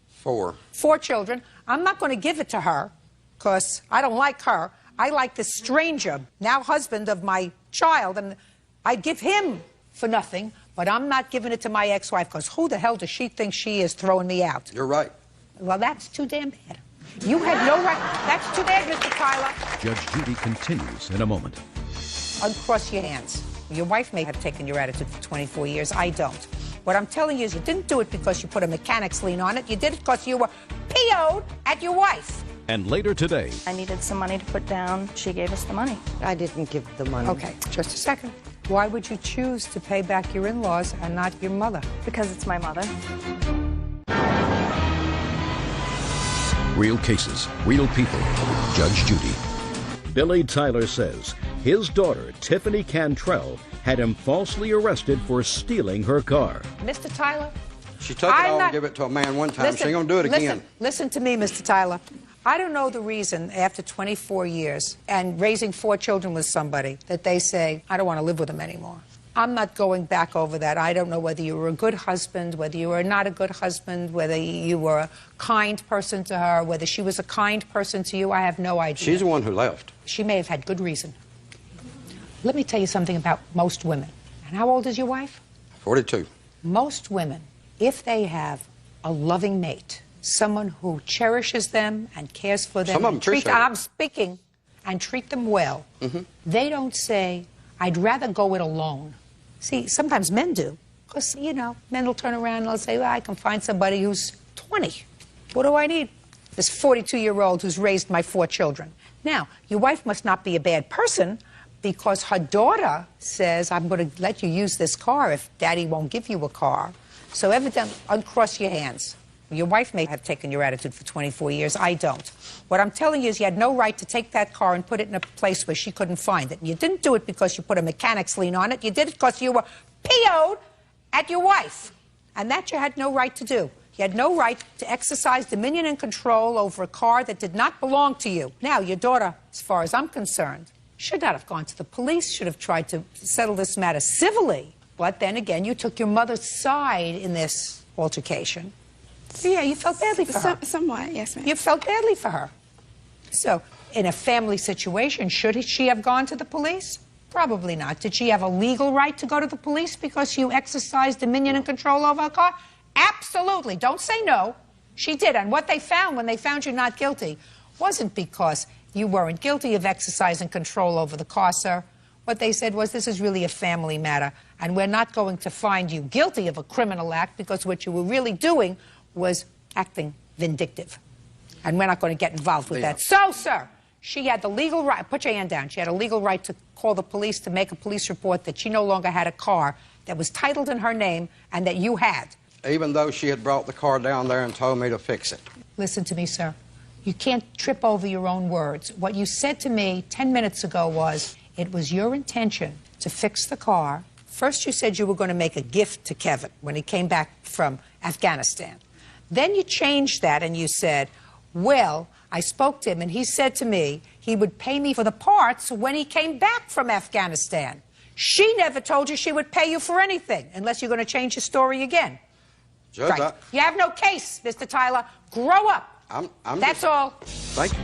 4. 4 children. I'm not going to give it to her, because I don't like her. I like this stranger, now husband of my child, and I'd give him for nothing, but I'm not giving it to my ex-wife, because who the hell does she think she is throwing me out? You're right. Well, that's too damn bad. You had no right. That's too bad, Mr. Tyler. Judge Judy continues in a moment. Uncross your hands. Your wife may have taken your attitude for 24 years. I don't. What I'm telling you is you didn't do it because you put a mechanic's lien on it. You did it because you were PO'd at your wife. And later today, I needed some money to put down. She gave us the money. I didn't give the money. Okay, just a second. Why would you choose to pay back your in-laws and not your mother? Because it's my mother. real cases, real people. Judge Judy. Billy Tyler says his daughter, Tiffany Cantrell, had him falsely arrested for stealing her car. Mr. Tyler? She took it all and gave it to a man one time. She ain't going to do it again. Listen to me, Mr. Tyler. I don't know the reason, after 24 years and raising 4 children with somebody, that they say, I don't want to live with them anymore. I'm not going back over that. I don't know whether you were a good husband, whether you were not a good husband, whether you were a kind person to her, whether she was a kind person to you. I have no idea. She's the one who left. She may have had good reason. Let me tell you something about most women. And how old is your wife? 42. Most women, if they have a loving mate, someone who cherishes them and cares for them, Some of them appreciate it. I'm speaking, and treat them well, they don't say, I'd rather go it alone. See, sometimes men do, because, you know, men will turn around and they'll say, well, I can find somebody who's 20. What do I need? This 42-year-old who's raised my 4 children. Now, your wife must not be a bad person, because her daughter says, I'm going to let you use this car if Daddy won't give you a car. So evidently, uncross your hands. Your wife may have taken your attitude for 24 years. I don't. What I'm telling you is you had no right to take that car and put it in a place where she couldn't find it. And you didn't do it because you put a mechanic's lien on it. You did it because you were PO'd at your wife. And that you had no right to do. You had no right to exercise dominion and control over a car that did not belong to you. Now, your daughter, as far as I'm concerned, should not have gone to the police, should have tried to settle this matter civilly. But then again, you took your mother's side in this altercation. So yeah, you felt badly for her. Somewhat, yes, ma'am. You felt badly for her. So, in a family situation, should she have gone to the police? Probably not. Did she have a legal right to go to the police because you exercised dominion and control over her car? Absolutely. Don't say no. She did. And what they found when they found you not guilty wasn't because you weren't guilty of exercising control over the car, sir. What they said was, this is really a family matter, and we're not going to find you guilty of a criminal act because what you were really doing was acting vindictive. And we're not going to get involved with that. So, sir, she had the legal right, put your hand down, she had a legal right to call the police to make a police report that she no longer had a car that was titled in her name and that you had. Even though she had brought the car down there and told me to fix it. Listen to me, sir. You can't trip over your own words. What you said to me 10 minutes ago was, it was your intention to fix the car. First, you said you were going to make a gift to Kevin when he came back from Afghanistan. Then you changed that and you said, well, I spoke to him and he said to me he would pay me for the parts when he came back from Afghanistan. She never told you she would pay you for anything, unless you're going to change your story again. Judge, right. You have no case, Mr. Tyler. Grow up. That's all. Thank you.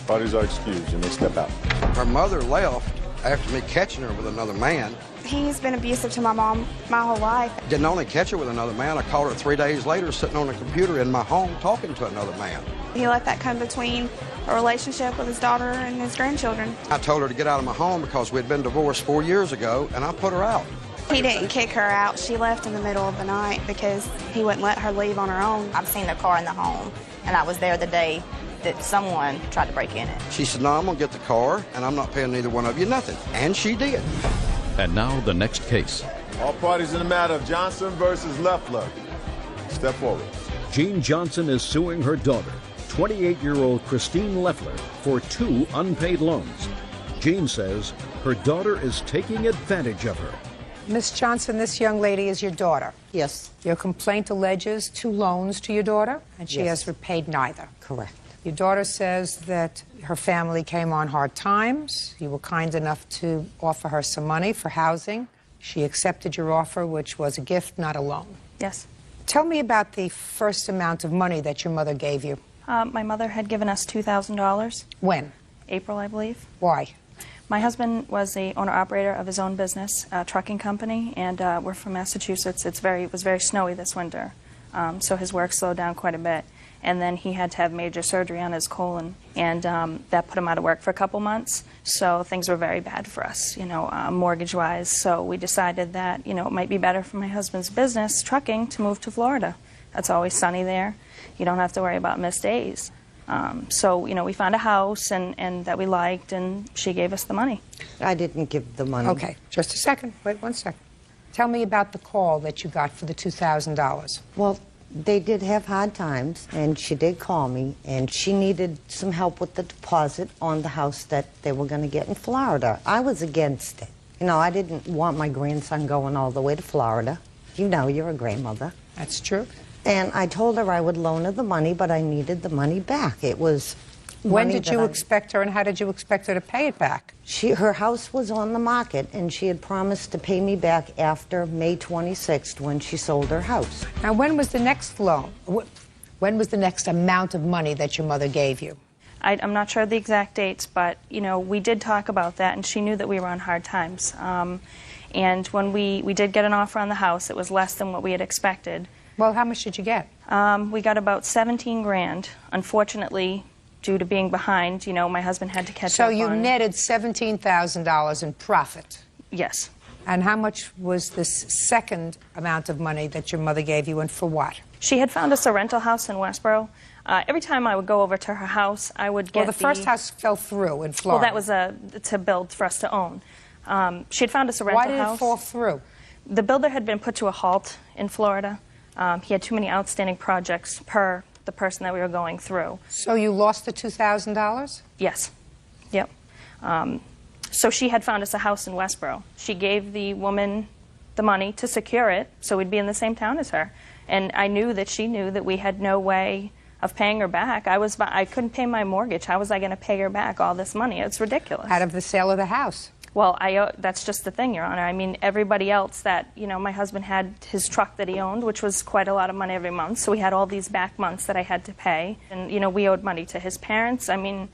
Parties are excused. You may step out. Her mother left after me catching her with another man. He's been abusive to my mom my whole life. Didn't only catch her with another man, I caught her 3 days later sitting on a computer in my home talking to another man. He let that come between a relationship with his daughter and his grandchildren. I told her to get out of my home because we'd been divorced 4 years ago, and I put her out. He didn't kick her out. She left in the middle of the night because he wouldn't let her leave on her own. I've seen their car in the home, and I was there the day that someone tried to break in it. She said, no, I'm going to get the car, and I'm not paying neither one of you nothing. And she did. And now the next case. All parties in the matter of Johnson versus Leffler. Step forward. Jean Johnson is suing her daughter, 28-year-old Christine Leffler, for 2 unpaid loans. Jean says her daughter is taking advantage of her. Miss Johnson, this young lady is your daughter. Yes. Your complaint alleges 2 loans to your daughter, and she has repaid neither. Correct. Your daughter says that her family came on hard times. You were kind enough to offer her some money for housing. She accepted your offer, which was a gift, not a loan. Yes. Tell me about the first amount of money that your mother gave you. My mother had given us $2,000. When? April, I believe. Why? My husband was the owner-operator of his own business, a trucking company, and we're from Massachusetts. It was very snowy this winter, so his work slowed down quite a bit. And then he had to have major surgery on his colon, and that put him out of work for a couple months. So things were very bad for us, mortgage-wise. So we decided that, it might be better for my husband's business, trucking, to move to Florida. It's always sunny there. You don't have to worry about missed days. So, we found a house and that we liked, and she gave us the money. I didn't give the money. Okay, just a second. Wait 1 second. Tell me about the call that you got for the $2,000. Well, they did have hard times, and she did call me, and she needed some help with the deposit on the house that they were going to get in Florida. I was against it. I didn't want my grandson going all the way to Florida. You're a grandmother. That's true. And I told her I would loan her the money, but I needed the money back. It was When did you expect her, and how did you expect her to pay it back? Her house was on the market, and she had promised to pay me back after May 26th when she sold her house. Now, when was the next loan? When was the next amount of money that your mother gave you? I'm not sure of the exact dates, but, we did talk about that, and she knew that we were on hard times. And when we did get an offer on the house, it was less than what we had expected. Well, how much did you get? We got about 17 grand. Unfortunately, due to being behind, my husband had to catch up So on... you netted $17,000 in profit? Yes. And how much was this second amount of money that your mother gave you, and for what? She had found us a rental house in Westboro. Every time I would go over to her house, I would get Well, the first house fell through in Florida. Well, that was to build for us to own. She had found us a rental house. Why did it fall through? The builder had been put to a halt in Florida. He had too many outstanding projects per the person that we were going through. So you lost the $2,000? Yes. Yep. So she had found us a house in Westboro. She gave the woman the money to secure it so we'd be in the same town as her. And I knew that she knew that we had no way of paying her back. I couldn't pay my mortgage. How was I going to pay her back all this money? It's ridiculous. Out of the sale of the house. Well, that's just the thing, Your Honor. I mean, everybody else that, my husband had his truck that he owned, which was quite a lot of money every month, so we had all these back months that I had to pay. And, we owed money to his parents. I mean,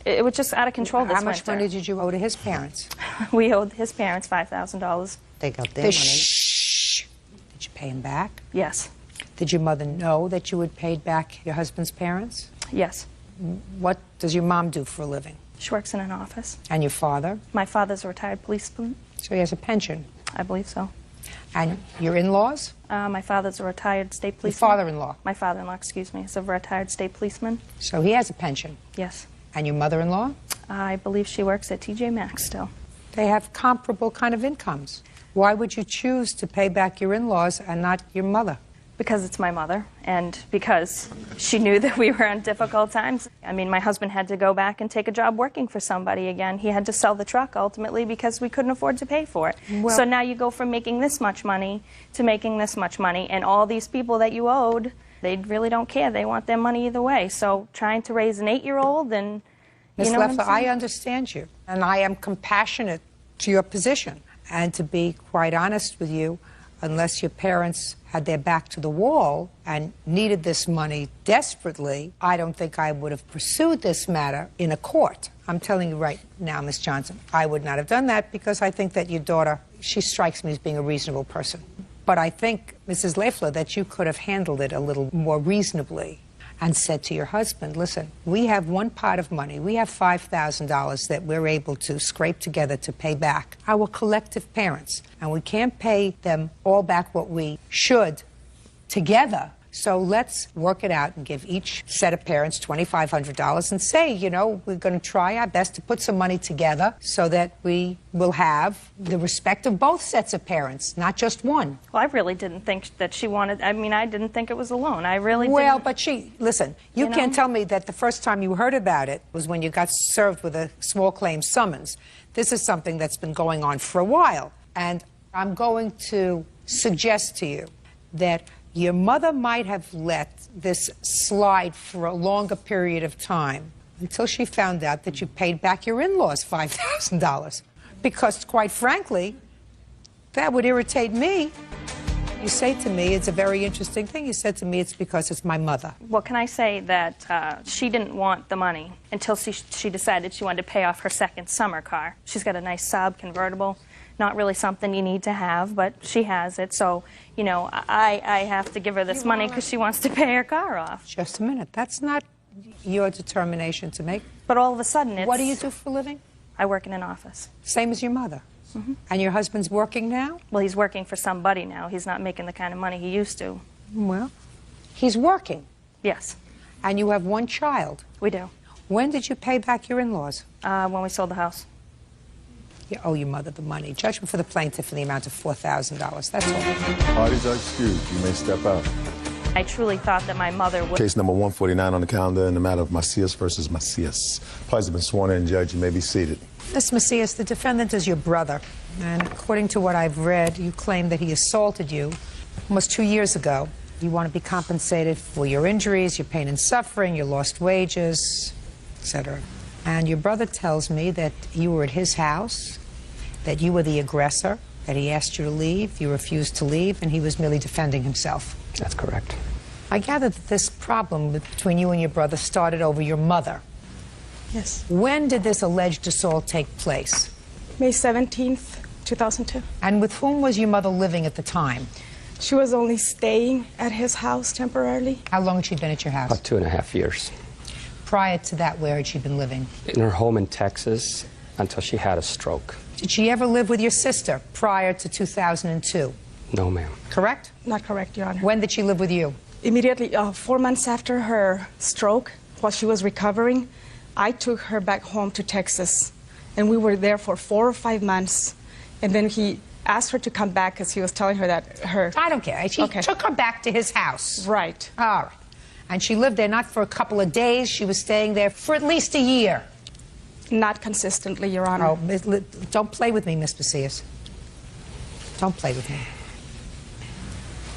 it was just out of control this winter. How much money did you owe to his parents? We owed his parents $5,000. They got their money. Shh. Did you pay him back? Yes. Did your mother know that you had paid back your husband's parents? Yes. What does your mom do for a living? She works in an office. And your father? My father's a retired policeman. So he has a pension? I believe so. And your in-laws? My father's a retired state policeman. Your father-in-law? My father-in-law, excuse me, is a retired state policeman. So he has a pension? Yes. And your mother-in-law? I believe she works at TJ Maxx still. They have comparable kind of incomes. Why would you choose to pay back your in-laws and not your mother? Because it's my mother, and because she knew that we were in difficult times. I mean, my husband had to go back and take a job working for somebody again. He had to sell the truck, ultimately, because we couldn't afford to pay for it. Well, so now you go from making this much money to making this much money, and all these people that you owed, they really don't care. They want their money either way. So trying to raise an 8-year-old and, Ms. what I'm Leffler, saying? I understand you, and I am compassionate to your position. And to be quite honest with you, unless your parents had their back to the wall and needed this money desperately, I don't think I would have pursued this matter in a court. I'm telling you right now, Ms. Johnson, I would not have done that because I think that your daughter, she strikes me as being a reasonable person. But I think, Mrs. Leffler, that you could have handled it a little more reasonably and said to your husband, listen, we have one pot of money. We have $5,000 that we're able to scrape together to pay back our collective parents. And we can't pay them all back what we should together. So let's work it out and give each set of parents $2,500 and say, we're going to try our best to put some money together so that we will have the respect of both sets of parents, not just one. Well, I really didn't think that she wanted, I didn't think it was a loan. I really Well, didn't. but listen, you can't tell me that the first time you heard about it was when you got served with a small claims summons. This is something that's been going on for a while. And I'm going to suggest to you that your mother might have let this slide for a longer period of time until she found out that you paid back your in-laws $5,000. Because, quite frankly, that would irritate me. You say to me, it's a very interesting thing, you said to me, it's because it's my mother. Well, can I say that she didn't want the money until she decided she wanted to pay off her second summer car. She's got a nice Saab convertible. Not really something you need to have, but she has it. So, I have to give her this money because she wants to pay her car off. Just a minute. That's not your determination to make. But all of a sudden it's... What do you do for a living? I work in an office. Same as your mother? Mm-hmm. And your husband's working now? Well, he's working for somebody now. He's not making the kind of money he used to. Well, he's working? Yes. And you have one child? We do. When did you pay back your in-laws? When we sold the house. You owe your mother the money. Judgment for the plaintiff in the amount of $4,000. That's all. Parties are excused. You may step out. I truly thought that my mother would... Case number 149 on the calendar in the matter of Macias versus Macias. Parties have been sworn in, Judge. You may be seated. Ms. Macias, the defendant is your brother. And according to what I've read, you claim that he assaulted you almost 2 years ago. You want to be compensated for your injuries, your pain and suffering, your lost wages, etc. And your brother tells me that you were at his house, that you were the aggressor, that he asked you to leave, you refused to leave, and he was merely defending himself. That's correct. I gather that this problem between you and your brother started over your mother. Yes. When did this alleged assault take place? May 17th, 2002. And with whom was your mother living at the time? She was only staying at his house temporarily. How long had she been at your house? About 2.5 years. Prior to that, where had she been living? In her home in Texas until she had a stroke. Did she ever live with your sister prior to 2002? No, ma'am. Correct? Not correct, Your Honor. When did she live with you? Immediately, 4 months after her stroke, while she was recovering, I took her back home to Texas. And we were there for 4 or 5 months. And then he asked her to come back because he was telling her that her... I don't care. He took her back to his house. Right. All right. And she lived there not for a couple of days. She was staying there for at least a year. Not consistently, Your Honor. Oh, don't play with me, Miss Macias. Don't play with me.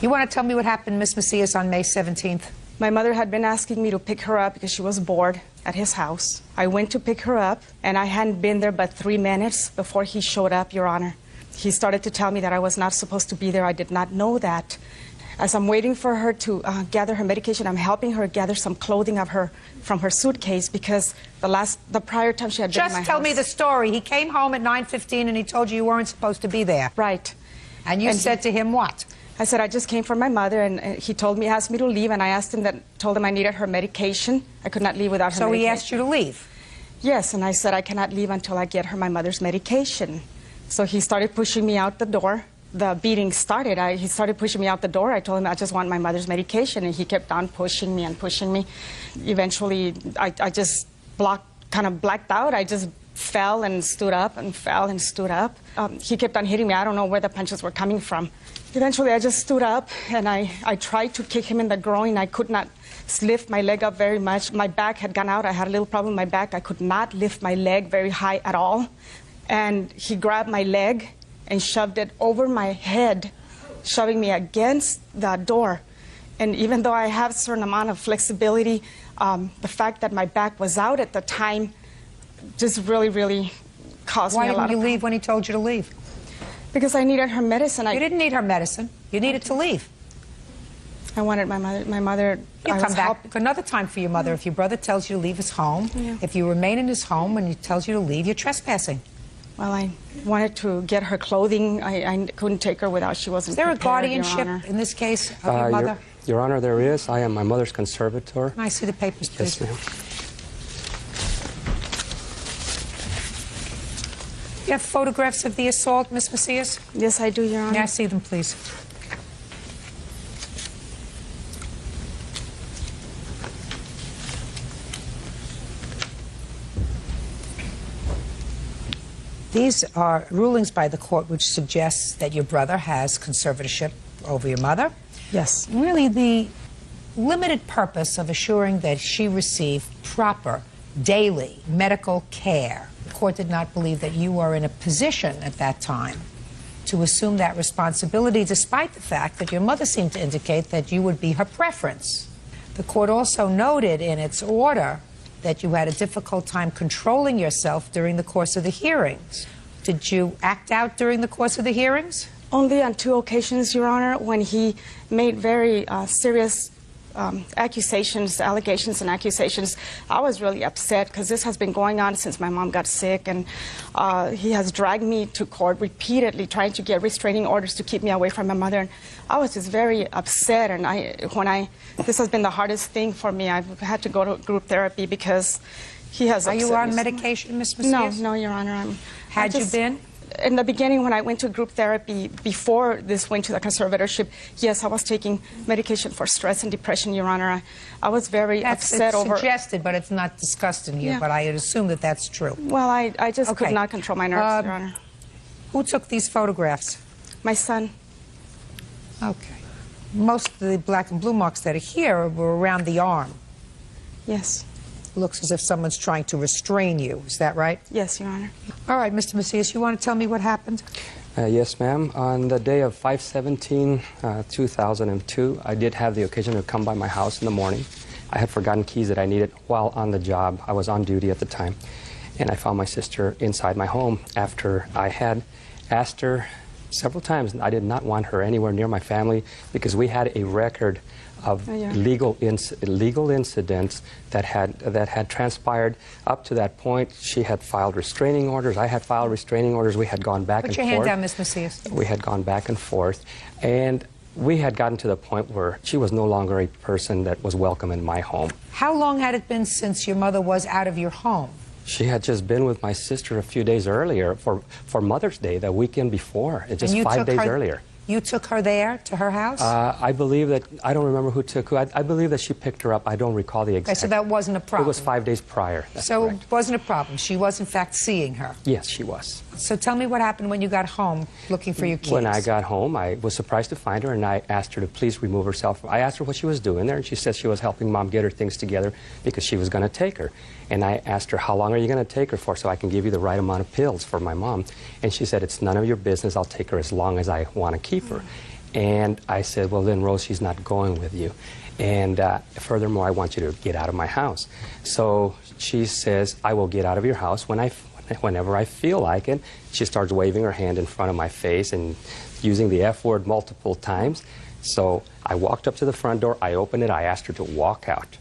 You want to tell me what happened, Miss Macias, on May 17th? My mother had been asking me to pick her up because she was bored. at his house. I went to pick her up, and I hadn't been there but 3 minutes before he showed up, Your Honor. He started to tell me that I was not supposed to be there. I did not know that. As I'm waiting for her to gather her medication, I'm helping her gather some clothing of her from her suitcase because the prior time she had been in my house. Just tell me the story. He came home at 9:15 and he told you weren't supposed to be there. Right. And you said to him what? I said, I just came for my mother, and he asked me to leave, and I told him I needed her medication. I could not leave without her medication. So he asked you to leave? Yes, and I said I cannot leave until I get her my mother's medication. So he started pushing me out the door. The beating started. He started pushing me out the door. I told him I just want my mother's medication, and he kept on pushing me and pushing me. Eventually, I just kind of blacked out. I just fell and stood up and fell and stood up. He kept on hitting me. I don't know where the punches were coming from. Eventually, I just stood up, and I tried to kick him in the groin. I could not lift my leg up very much. My back had gone out. I had a little problem with my back. I could not lift my leg very high at all. And he grabbed my leg and shoved it over my head, shoving me against the door. And even though I have a certain amount of flexibility, the fact that my back was out at the time just really, really caused me a lot of... Why didn't you leave when he told you to leave? Because I needed her medicine. You didn't need her medicine. You needed to leave. I wanted my mother. You come back another time for your mother. If your brother tells you to leave his home, if you remain in his home when he tells you to leave, you're trespassing. Well, I wanted to get her clothing. I couldn't take her without she wasn't prepared, Is there a guardianship in this case of your mother? Your Honor, there is. I am my mother's conservator. Can I see the papers, please? Yes, ma'am. You have photographs of the assault, Ms. Macias? Yes, I do, Your Honor. May I see them, please? These are rulings by the court which suggests that your brother has conservatorship over your mother. Yes. Really, the limited purpose of assuring that she received proper daily medical care. The court did not believe that you were in a position at that time to assume that responsibility, despite the fact that your mother seemed to indicate that you would be her preference. The court also noted in its order that you had a difficult time controlling yourself during the course of the hearings. Did you act out during the course of the hearings? Only on 2 occasions, Your Honor, when he made very serious allegations and accusations. I was really upset because this has been going on since my mom got sick, and he has dragged me to court repeatedly trying to get restraining orders to keep me away from my mother. And I was just very upset, and this has been the hardest thing for me. I've had to go to group therapy because he has upset me. Are you on medication, Ms. Macias? No, Your Honor. Had you been? In the beginning, when I went to group therapy, before this went to the conservatorship, yes, I was taking medication for stress and depression, Your Honor. I was very upset over... It's suggested, but it's not discussed in here, but I assume that that's true. Well, I just could not control my nerves, Your Honor. Who took these photographs? My son. Okay. Most of the black and blue marks that are here were around the arm. Yes. Looks as if someone's trying to restrain you. Is that right? Yes, Your Honor. All right, Mr. Macias, you want to tell me what happened? Yes, ma'am. On the day of 5/17/2002, I did have the occasion to come by my house in the morning. I had forgotten keys that I needed while on the job. I was on duty at the time. And I found my sister inside my home after I had asked her several times. I did not want her anywhere near my family because we had a record of legal incidents that had transpired up to that point. She had filed restraining orders. I had filed restraining orders. We had gone back and forth. Put your hand down, Ms. Macias. We had gone back and forth. And we had gotten to the point where she was no longer a person that was welcome in my home. How long had it been since your mother was out of your home? She had just been with my sister a few days earlier for Mother's Day, the weekend before, just 5 days earlier. You took her there, to her house? I believe that, I don't remember who took who. I believe that she picked her up. I don't recall the exact. Okay, so that wasn't a problem? It was 5 days prior. So it wasn't a problem. She was, in fact, seeing her? Yes, she was. So tell me what happened when you got home looking for your keys. When I got home, I was surprised to find her, and I asked her to please remove herself. I asked her what she was doing there, and she said she was helping Mom get her things together because she was going to take her. And I asked her, how long are you going to take her for so I can give you the right amount of pills for my mom? And she said, it's none of your business. I'll take her as long as I want to keep her. And I said, well, then, Rose, she's not going with you. And furthermore, I want you to get out of my house. So she says, I will get out of your house whenever I feel like it. She starts waving her hand in front of my face and using the F word multiple times. So I walked up to the front door, I opened it, I asked her to walk out.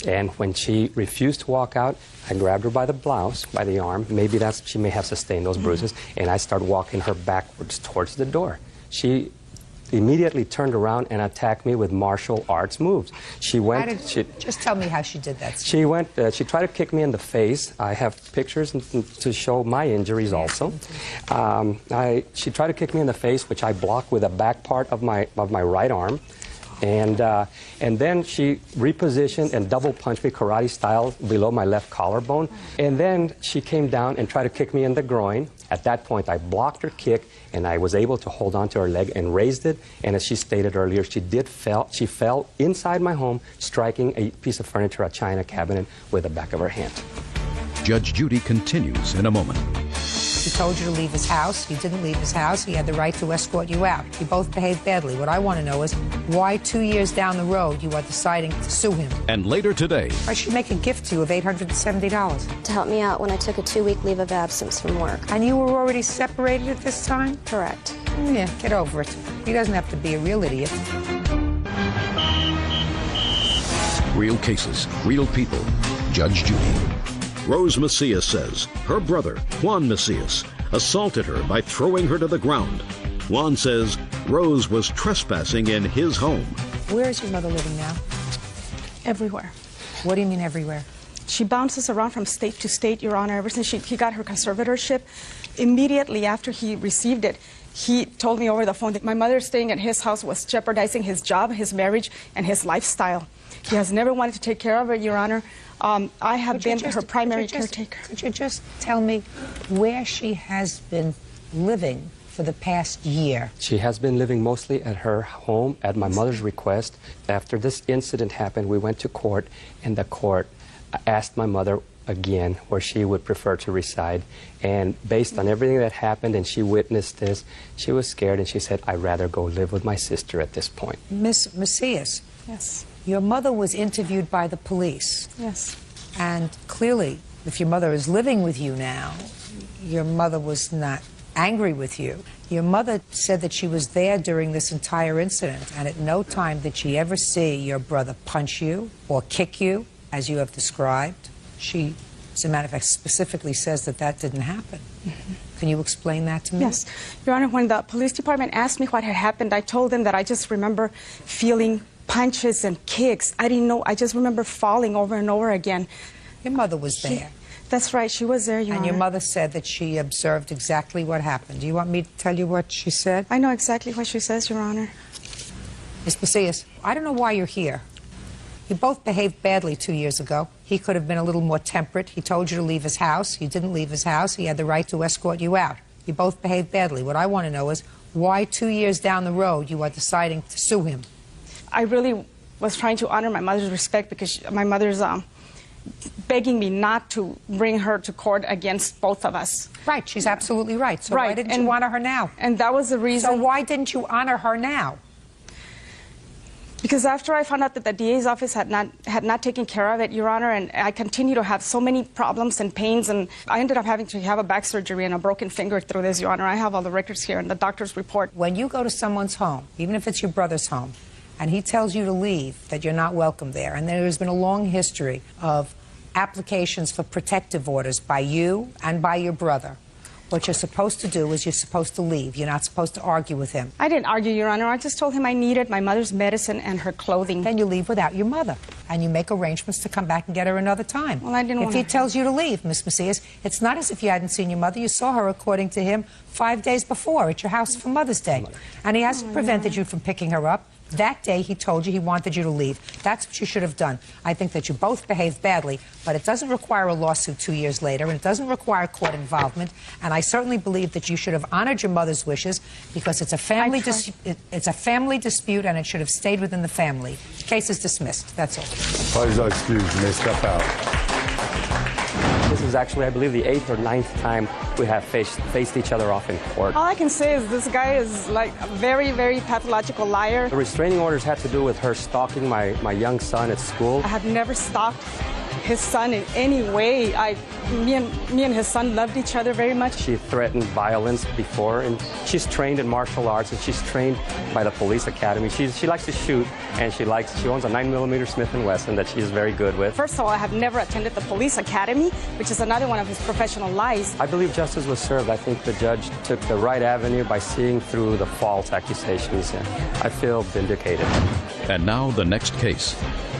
And when she refused to walk out, I grabbed her by the blouse, by the arm. Maybe she may have sustained those bruises. And I started walking her backwards towards the door. She immediately turned around and attacked me with martial arts moves. She went. Just tell me how she did that. She went. She tried to kick me in the face. I have pictures to show my injuries also. She tried to kick me in the face, which I blocked with the back part of my right arm. And then she repositioned and double punched me karate style below my left collarbone. And then she came down and tried to kick me in the groin. At that point, I blocked her kick, and I was able to hold onto her leg and raised it. And as she stated earlier, she fell inside my home, striking a piece of furniture, a china cabinet, with the back of her hand. Judge Judy continues in a moment. He told you to leave his house. You didn't leave his house. He had the right to escort you out. You both behaved badly. What I want to know is why 2 years down the road you are deciding to sue him. And later today, I should make a gift to you of $870. To help me out when I took a 2-week leave of absence from work. And you were already separated at this time? Correct. Yeah, get over it. He doesn't have to be a real idiot. real cases, real people. Judge Judy. Rose Macias says her brother, Juan Macias, assaulted her by throwing her to the ground. Juan says Rose was trespassing in his home. Where is your mother living now? Everywhere. What do you mean everywhere? She bounces around from state to state, Your Honor, ever since he got her conservatorship. Immediately after he received it, he told me over the phone that my mother staying at his house was jeopardizing his job, his marriage, and his lifestyle. He has never wanted to take care of her, Your Honor. I have been her primary caretaker. Could you just tell me where she has been living for the past year? She has been living mostly at her home at my mother's request. After this incident happened, we went to court, and the court asked my mother again where she would prefer to reside. And based on everything that happened, and she witnessed this, she was scared, and she said, I'd rather go live with my sister at this point. Miss Macias. Yes. Your mother was interviewed by the police. Yes. And clearly, if your mother is living with you now, your mother was not angry with you. Your mother said that she was there during this entire incident, and at no time did she ever see your brother punch you or kick you, as you have described. She, as a matter of fact, specifically says that that didn't happen. Mm-hmm. Can you explain that to me? Yes. Your Honor, when the police department asked me what had happened, I told them that I just remember feeling punches and kicks. I didn't know. I just remember falling over and over again. Your mother was there. That's right. She was there, Your Honor. And your mother said that she observed exactly what happened. Do you want me to tell you what she said? I know exactly what she says, Your Honor. Miss Macias, I don't know why you're here. You both behaved badly 2 years ago. He could have been a little more temperate. He told you to leave his house. You didn't leave his house. He had the right to escort you out. You both behaved badly. What I want to know is why 2 years down the road you are deciding to sue him. I really was trying to honor my mother's respect because my mother's begging me not to bring her to court against both of us. Right, she's absolutely right. So why didn't you honor her now? And that was the reason. So why didn't you honor her now? Because after I found out that the DA's office had not taken care of it, Your Honor, and I continue to have so many problems and pains, and I ended up having to have a back surgery and a broken finger through this, Your Honor. I have all the records here and the doctor's report. When you go to someone's home, even if it's your brother's home, and he tells you to leave, that you're not welcome there, and there has been a long history of applications for protective orders by you and by your brother. What you're supposed to do is you're supposed to leave. You're not supposed to argue with him. I didn't argue, Your Honor. I just told him I needed my mother's medicine and her clothing. Then you leave without your mother, and you make arrangements to come back and get her another time. Well, I didn't want to. If he tells you to leave, Miss Macias, it's not as if you hadn't seen your mother. You saw her, according to him, 5 days before at your house for Mother's Day. And he hasn't prevented you from picking her up. That day, he told you he wanted you to leave. That's what you should have done. I think that you both behaved badly, but it doesn't require a lawsuit 2 years later, and it doesn't require court involvement. And I certainly believe that you should have honored your mother's wishes because it's a family dispute, and it should have stayed within the family. The case is dismissed. That's all. Parties are excused. You may step out. This is actually, I believe, the 8th or 9th time we have faced each other off in court. All I can say is this guy is like a very, very pathological liar. The restraining orders had to do with her stalking my young son at school. I have never stalked his son in any way. Me and his son loved each other very much. She threatened violence before, and she's trained in martial arts, and she's trained by the police academy. She likes to shoot, and she owns a 9mm Smith & Wesson that she's very good with. First of all, I have never attended the police academy, which is another one of his professional lies. I believe justice was served. I think the judge took the right avenue by seeing through the false accusations. I feel vindicated. And now the next case.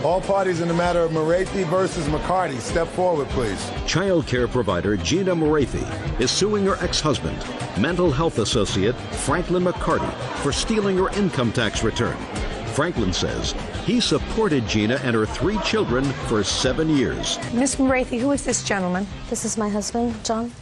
All parties in the matter of Morathi versus McCarty, step forward, please. Child care provider Gina Morathi is suing her ex-husband, mental health associate Franklin McCarty, for stealing her income tax return. Franklin says he supported Gina and her 3 children for 7 years. Miss Morathi, who is this gentleman? This is my husband, John.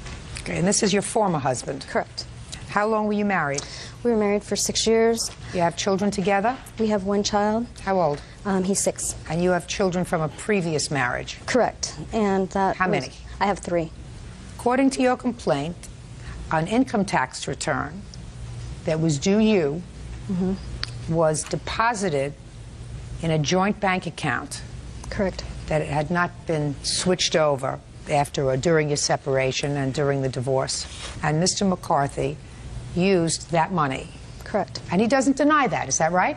Okay, and this is your former husband? Correct. How long were you married? We were married for 6 years. You have children together? We have 1 child. How old? He's 6. And you have children from a previous marriage? Correct. And that How many? I have 3. According to your complaint, an income tax return that was due you was deposited in a joint bank account. Correct. That it had not been switched over after or during your separation and during the divorce. And Mr. McCarthy used that money. Correct. And he doesn't deny that, is that right?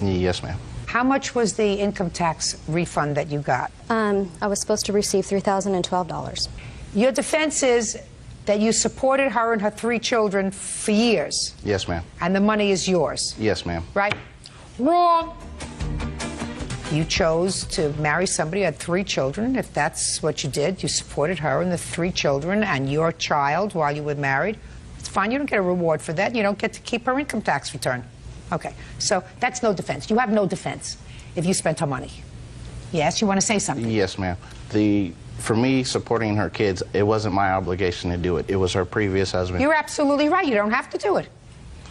Yes, ma'am. How much was the income tax refund that you got? I was supposed to receive $3,012. Your defense is that you supported her and her 3 children for years. Yes, ma'am. And the money is yours. Yes, ma'am. Right? Wrong. You chose to marry somebody who had 3 children. If that's what you did, you supported her and the 3 children and your child while you were married. It's fine. You don't get a reward for that. You don't get to keep her income tax return. Okay. So that's no defense. You have no defense if you spent her money. Yes, you want to say something? Yes, ma'am. For me, supporting her kids, it wasn't my obligation to do it. It was her previous husband. You're absolutely right. You don't have to do it.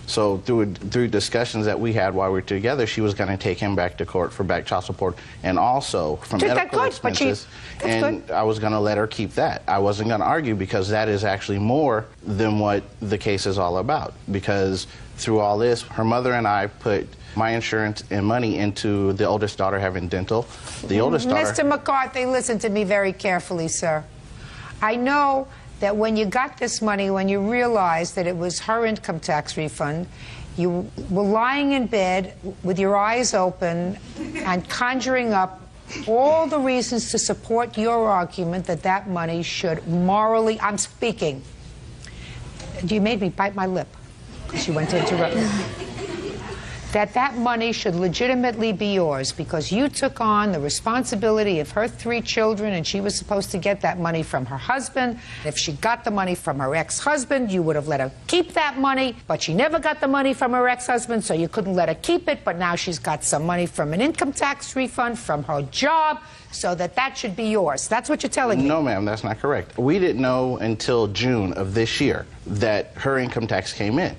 So through discussions that we had while we were together, she was going to take him back to court for back child support and also for medical expenses. And I was going to let her keep that. I wasn't going to argue because that is actually more than what the case is all about. Because through all this, her mother and I put my insurance and money into the oldest daughter having dental. The oldest daughter... Mr. McCarthy, listen to me very carefully, sir. I know that when you got this money, when you realized that it was her income tax refund, you were lying in bed with your eyes open and conjuring up all the reasons to support your argument that that money should morally... I'm speaking. You made me bite my lip because you went to interrupt me. That money should legitimately be yours because you took on the responsibility of her 3 children and she was supposed to get that money from her husband. If she got the money from her ex-husband, you would have let her keep that money, but she never got the money from her ex-husband, so you couldn't let her keep it, but now she's got some money from an income tax refund from her job, so that should be yours. That's what you're telling me. No, ma'am, that's not correct. We didn't know until June of this year that her income tax came in,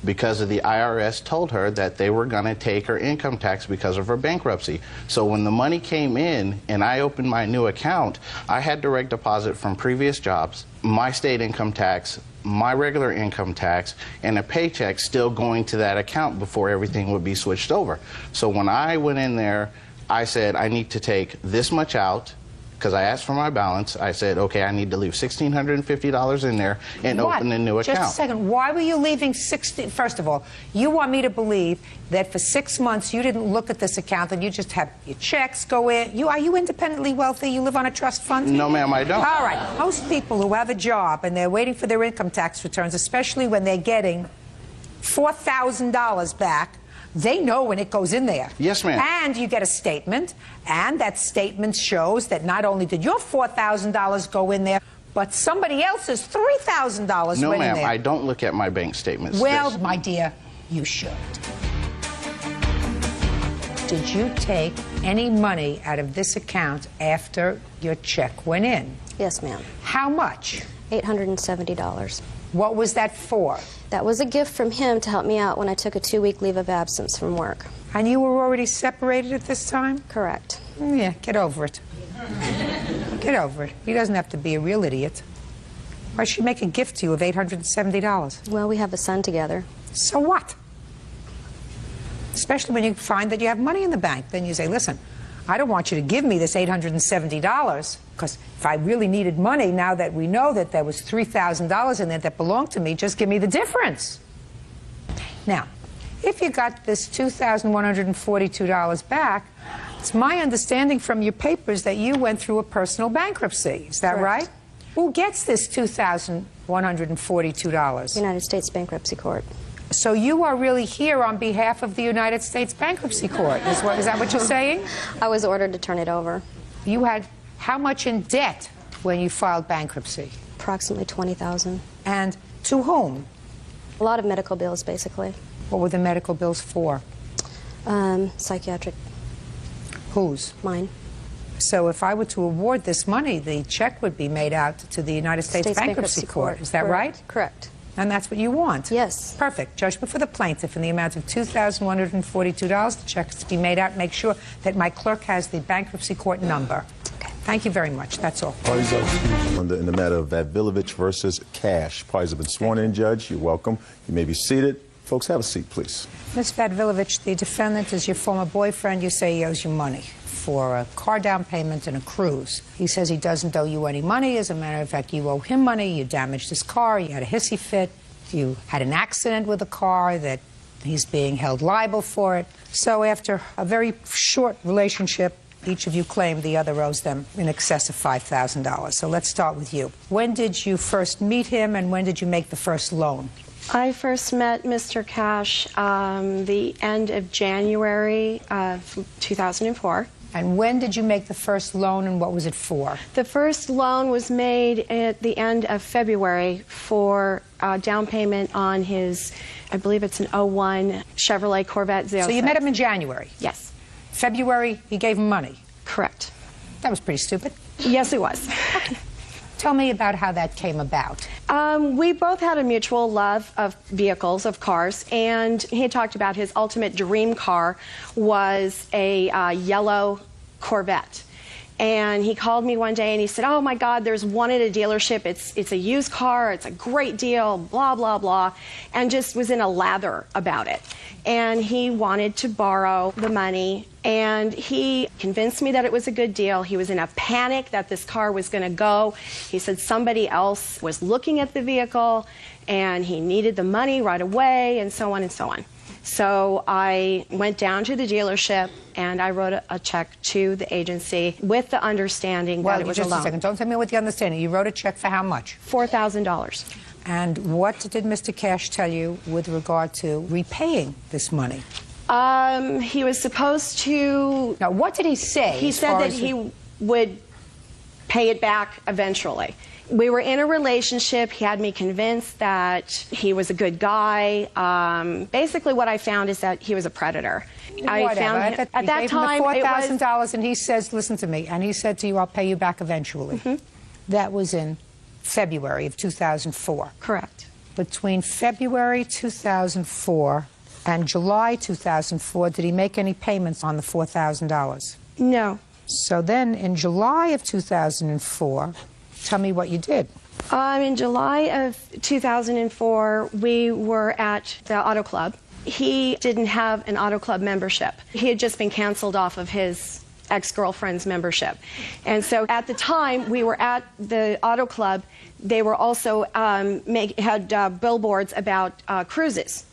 because of the IRS told her that they were going to take her income tax because of her bankruptcy. So when the money came in and I opened my new account, I had direct deposit from previous jobs, my state income tax, my regular income tax, and a paycheck still going to that account before everything would be switched over. So when I went in there, I said, I need to take this much out, because I asked for my balance. I said, okay, I need to leave $1,650 in there and open a new account. Just a second. Why were you leaving First of all, you want me to believe that for 6 months you didn't look at this account and you just have your checks go in. Are you independently wealthy? You live on a trust fund? No, ma'am, I don't. All right. Most people who have a job and they're waiting for their income tax returns, especially when they're getting $4,000 back, they know when it goes in there. Yes, ma'am. And you get a statement, and that statement shows that not only did your $4,000 go in there, but somebody else's $3,000 went in there. No, ma'am, I don't look at my bank statements. Well, my dear, you should. Did you take any money out of this account after your check went in? Yes, ma'am. How much? $870. What was that for? That was a gift from him to help me out when I took a 2-week leave of absence from work. And you were already separated at this time? Correct. Yeah, get over it. Get over it. He doesn't have to be a real idiot. Why should she make a gift to you of $870? Well, we have a son together. So what? Especially when you find that you have money in the bank. Then you say, listen, I don't want you to give me this $870 because if I really needed money, now that we know that there was $3,000 in there that belonged to me, just give me the difference. Now, if you got this $2,142 back, it's my understanding from your papers that you went through a personal bankruptcy. Is that right? Who gets this $2,142? United States Bankruptcy Court. So you are really here on behalf of the United States Bankruptcy Court. Is that what you're saying? I was ordered to turn it over. You had how much in debt when you filed bankruptcy? Approximately $20,000. And to whom? A lot of medical bills, basically. What were the medical bills for? Psychiatric. Whose? Mine. So if I were to award this money, the check would be made out to the United States Bankruptcy Court. Is that right? Correct. And that's what you want? Yes. Perfect. Judgment for the plaintiff in the amount of $2,142. The check is to be made out. Make sure that my clerk has the bankruptcy court number. Okay. Thank you very much. That's all. In the matter of Vadvilovich versus Cash. Parties have been sworn in, Judge. You're welcome. You may be seated. Folks, have a seat, please. Ms. Vadvilovich, the defendant is your former boyfriend. You say he owes you money for a car down payment and a cruise. He says he doesn't owe you any money. As a matter of fact, you owe him money. You damaged his car. You had a hissy fit. You had an accident with a car that he's being held liable for it. So after a very short relationship, each of you claimed the other owes them in excess of $5,000. So let's start with you. When did you first meet him, and when did you make the first loan? I first met Mr. Cash the end of January of 2004. And when did you make the first loan, and what was it for? The first loan was made at the end of February for down payment on his, I believe it's an 01 Chevrolet Corvette Z06. So you met him in January? Yes. February, he gave him money? Correct. That was pretty stupid. Yes, it was. Okay. Tell me about how that came about. We both had a mutual love of vehicles, of cars, and he had talked about his ultimate dream car was a yellow Corvette. And he called me one day and he said, oh my God, there's one at a dealership. It's a used car. It's a great deal, blah, blah, blah. And just was in a lather about it. And he wanted to borrow the money. And he convinced me that it was a good deal. He was in a panic that this car was going to go. He said somebody else was looking at the vehicle and he needed the money right away, and so on and so on. So I went down to the dealership and I wrote a check to the agency with the understanding that it was a loan. Just a second. Don't tell me what the understanding. You wrote a check for how much? $4,000. And what did Mr. Cash tell you with regard to repaying this money? He was supposed to... Now, what did he say? He said that he would pay it back eventually. We were in a relationship. He had me convinced that he was a good guy. Basically, what I found is that he was a predator. I found him, at that time, $4,000, and he says, listen to me, and he said to you, I'll pay you back eventually. Mm-hmm. That was in February of 2004. Correct. Between February 2004 and July 2004, did he make any payments on the $4,000? No. So then, in July of 2004, tell me what you did. In July of 2004, we were at the auto club. He didn't have an auto club membership. He had just been canceled off of his ex-girlfriend's membership. And so at the time we were at the auto club, they were also had billboards about cruises.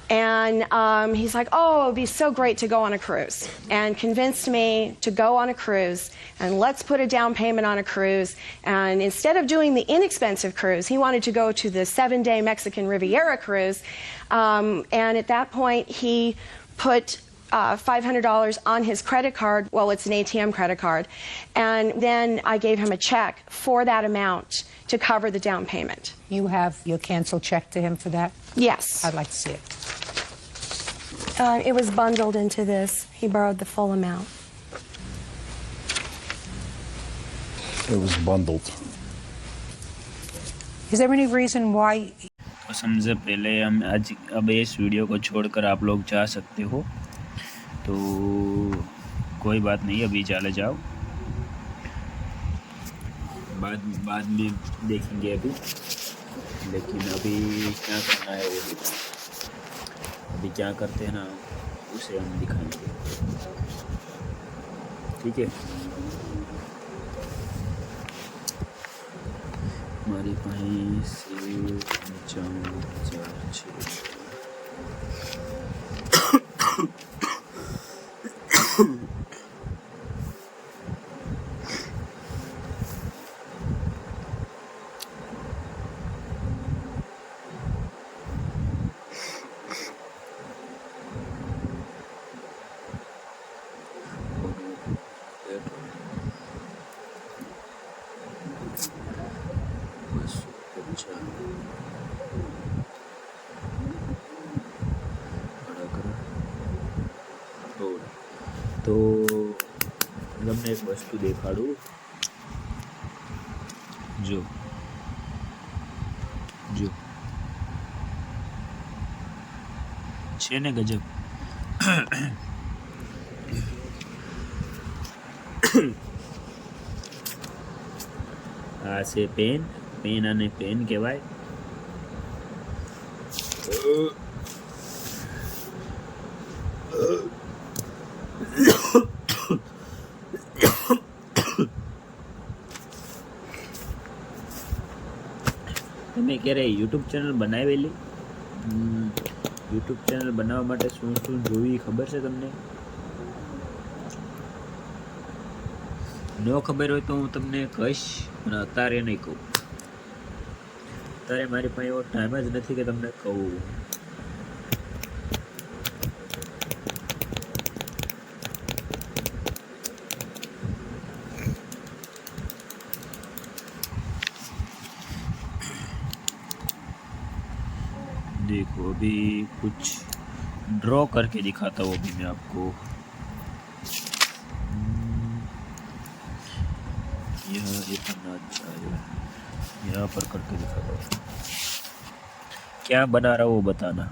And he's like, oh, it would be so great to go on a cruise, and convinced me to go on a cruise, and let's put a down payment on a cruise. And instead of doing the inexpensive cruise, he wanted to go to the 7-day Mexican Riviera cruise. And at that point, he put $500 on his credit card. Well, it's an ATM credit card. And then I gave him a check for that amount to cover the down payment. You have your canceled check to him for that? Yes. I'd like to see it. It was bundled into this. He borrowed the full amount. It was bundled. Is there any reason why? सबसे पहले हम आज अब इस video को छोड़कर आप लोग जा सकते हो, तो कोई बात नहीं, अभी चले जाओ। बाद में देखेंगे अभी, लेकिन अभी क्या करना है वो अभी क्या करते हैं ना उसे हम दिखाएंगे, ठीक है। हमारे पास तो તમને એક વસ્તુ દેખાડું, જો છે ને ગજબ. આ છે પેન અને પેન કહેવાય. તમે ક્યારે યુટ્યુબ ચેનલ બનાવેલી? યુટ્યુબ ચેનલ બનાવવા માટે શું શું જોઈ ખબર છે તમને? ન ખબર હોય તો હું તમને કહીશ, પણ અત્યારે નહીં કહું. અત્યારે મારી પાસે એવો ટાઈમ જ નથી કે તમને કહું. देखो अभी कुछ ड्रॉ करके दिखाता हूँ अभी मैं आपको. यह इतना अच्छा है, यहाँ पर करके दिखाता हूँ. क्या बना रहा हूँ वो बताना.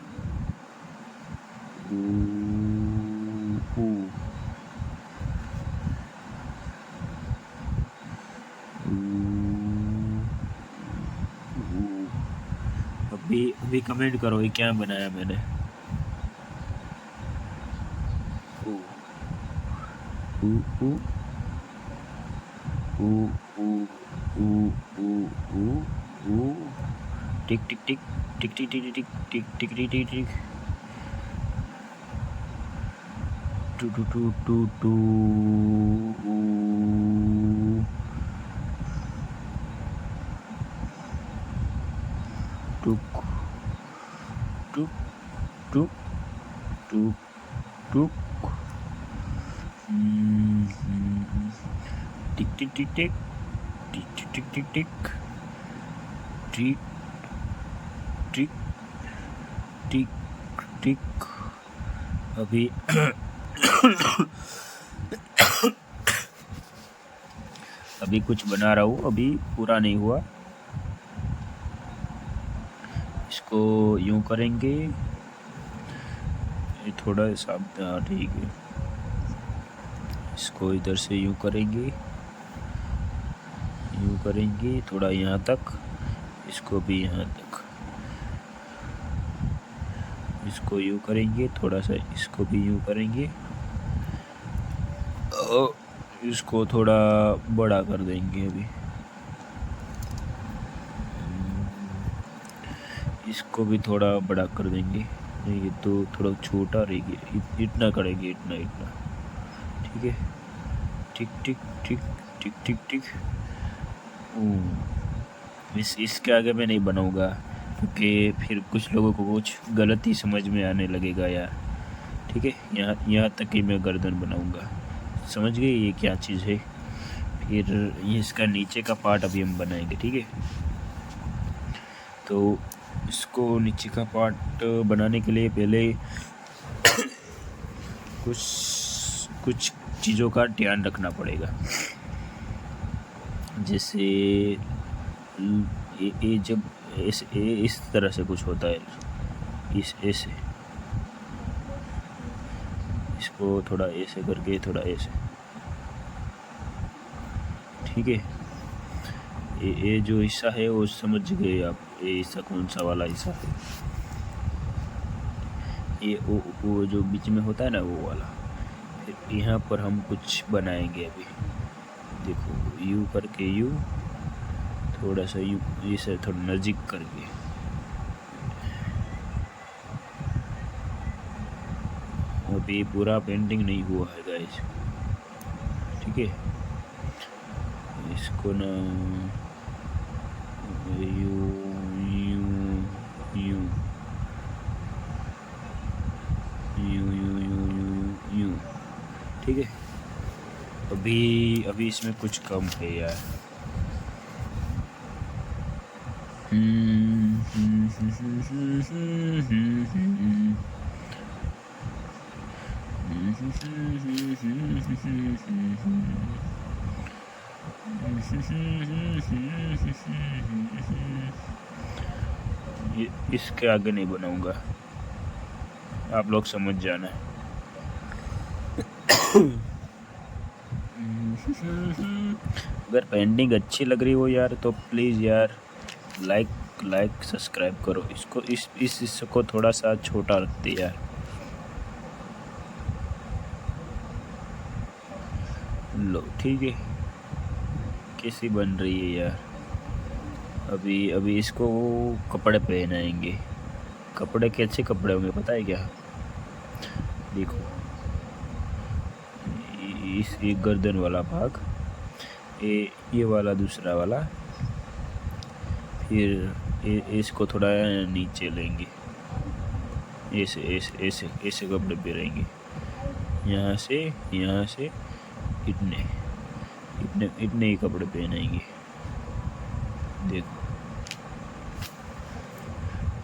अभी कमेंट करो ये क्या बनाया मैंने. टिक टिक टिक टिक टिक टिक टिक टिक टिक टिक टिक टिक टू टू टू टू टू टुक टुक टुक टुक टुक टिक टिक टिक टिक टिक टिक टिक टिक टिक टिक टिक टिक. अभी अभी कुछ बना रहा हूँ, अभी पूरा नहीं हुआ. इसको यूं करेंगे, ये थोड़ा हिसाब, ठीक है. इसको इधर से यूं करेंगे थोड़ा यहाँ तक, इसको भी यहाँ तक. इसको यूं करेंगे थोड़ा सा, इसको भी यूं करेंगे और इसको थोड़ा बड़ा कर देंगे. अभी इसको भी थोड़ा बड़ा कर देंगे. नहीं ये तो थोड़ा छोटा रहेगी, इतना करेंगे, इतना. ठीक है. टिक टिक टिक टिक टिक टिक. इसके आगे मैं नहीं बनाऊंगा क्योंकि फिर कुछ लोगों को कुछ गलत ही समझ में आने लगेगा यार. ठीक है. यहाँ तक ही मैं गर्दन बनाऊंगा. समझ गए ये क्या चीज़ है. फिर ये इसका नीचे का पार्ट अभी हम बनाएंगे. ठीक है. तो इसको नीचे का पार्ट बनाने के लिए पहले कुछ चीज़ों का ध्यान रखना पड़ेगा. जैसे ये जब इस तरह से कुछ होता है, ऐसे इसको थोड़ा ऐसे करके, थोड़ा ऐसे. ठीक है. ये जो हिस्सा है वो समझ गए आप, ये हिस्सा कौन सा वाला हिस्सा है, ये वो जो बीच में होता है ना वो वाला। फिर यहाँ पर हम कुछ बनाएंगे अभी, देखो यू करके, यू थोड़ा सा यू, इसे थोड़ा नज़दीक करके, अभी पूरा पेंटिंग नहीं हुआ है गाइस, ठीक है। इसको ना you you you you you you you you, ठीक है। अभी इसमें कुछ कम है यार। इसके आगे नहीं बनाऊंगा, आप लोग समझ जाना। अगर पेंटिंग अच्छी लग रही हो यार तो प्लीज़ यार लाइक सब्सक्राइब करो। इसको इस हिस्से को थोड़ा सा छोटा रखते यार। लो ठीक है, कैसी बन रही है यार। अभी इसको कपड़े पहनाएंगे। कपड़े कैसे कपड़े होंगे पता है क्या? देखो ये गर्दन वाला भाग, ये वाला दूसरा वाला, फिर इसको थोड़ा नीचे लेंगे, ऐसे ऐसे ऐसे ऐसे कपड़े पहनेंगे। यहाँ से इतने ही कपड़े पहनेंगे, देखो।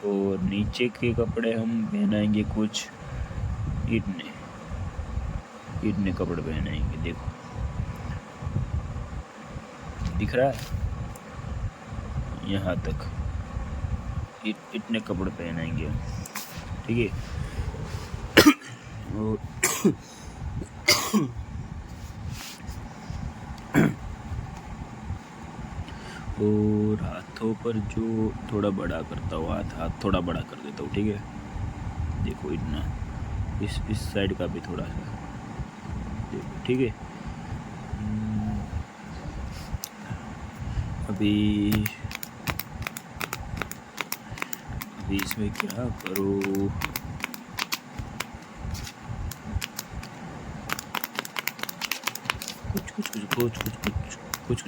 और नीचे के कपड़े हम पहनाएंगे कुछ इतने कपड़े पहनाएंगे, देखो दिख रहा है, यहाँ तक इतने कपड़े पहनाएंगे हम, ठीक है। और हाथों पर जो थोड़ा बड़ा करता हूँ, हाथ थोड़ा बड़ा कर देता हूँ, ठीक है। देखो इतना, इस साइड का भी थोड़ा सा देखो, ठीक है। अभी इसमें क्या करो, कुछ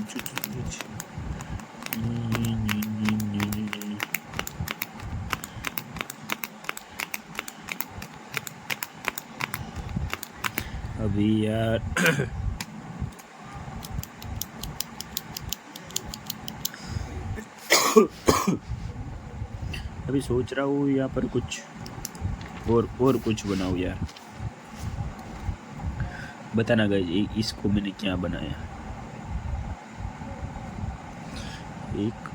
अभी यार अभी सोच रहा हूँ यहाँ पर कुछ और कुछ बनाऊँ यार। बताना गाइस इसको मैंने क्या बनाया। एक,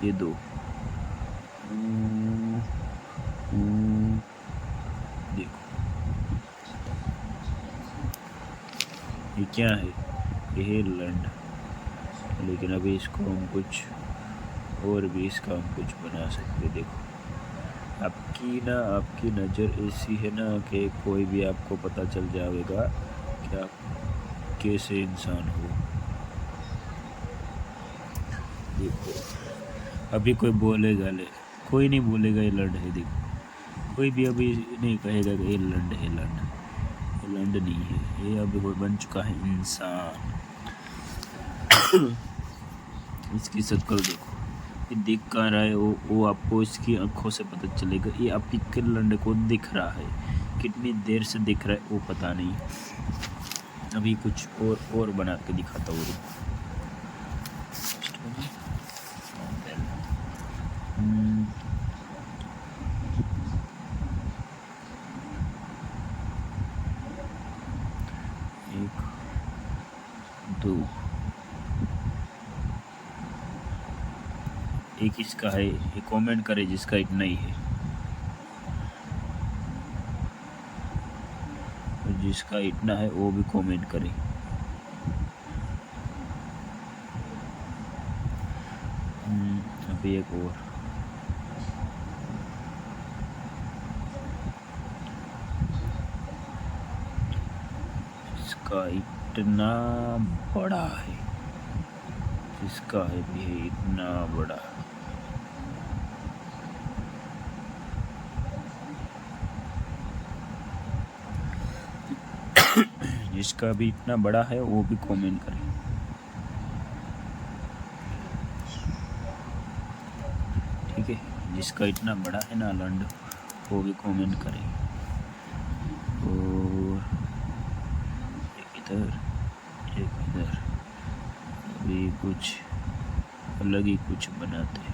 ये दो, देखो ये क्या है, ये है लैंड। लेकिन अभी इसको हम कुछ और भी इसका हम कुछ बना सकते। देखो आपकी नज़र ऐसी है ना कि कोई भी आपको पता चल जाएगा कि आप कैसे इंसान हो। देखो अभी कोई बोलेगा कोई नहीं बोलेगा ये लंड है। देखो कोई भी अभी नहीं कहेगा कि ये लंड है। ये लंड नहीं है, ये अभी कोई बन चुका है इंसान। इसकी शक्ल देखो, ये दिख कहाँ रहा है, वो आपको इसकी आंखों से पता चलेगा। ये आपकी लंड को दिख रहा है, कितनी देर से दिख रहा है वो पता नहीं। अभी कुछ और बना के दिखाता हूँ। एक, दो, एक इसका है, ये कमेंट करे जिसका इतना ही है, और जिसका इतना है वो भी कमेंट करे। पे एक और, इसका इतना बड़ा है, इसका है भी है इतना बड़ा। जिसका भी इतना बड़ा है वो भी कमेंट करें। ठीक है, जिसका इतना बड़ा है ना लंड वो भी कमेंट करें। और एक इधर एक इधर, अभी कुछ अलग ही कुछ बनाते हैं।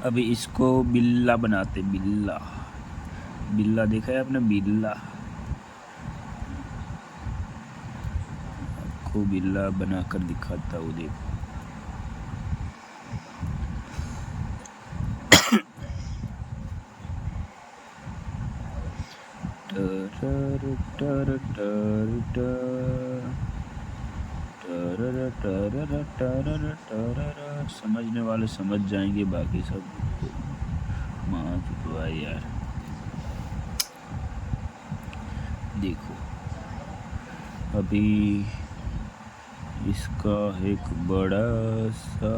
अभी इसको बिल्ला बनाते, बिल्ला, बिल्ला देखा है आपने, बिल्ला, आपको बिल्ला बनाकर दिखाता हूँ, देखो। समझने वाले समझ जाएंगे, बाकी सब माँ चुका यार। देखो अभी इसका एक बड़ा सा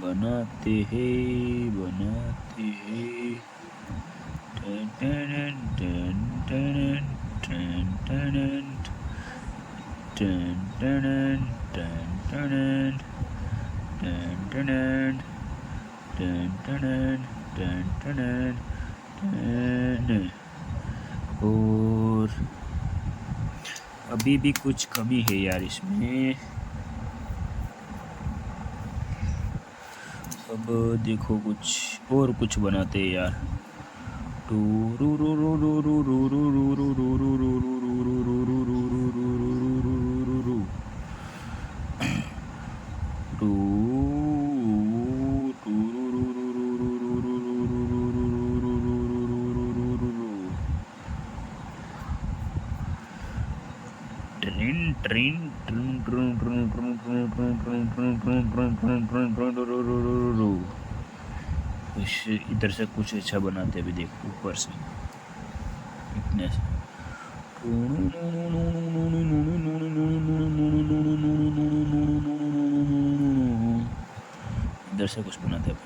बनाते हैं, बनाते हैं। और अभी भी कुछ कमी है यार इसमें। अब देखो कुछ बनाते हैं यार। इधर से कुछ अच्छा बनाते अभी देखो, ऊपर से इतने से। इधर से कुछ बनाते अभी।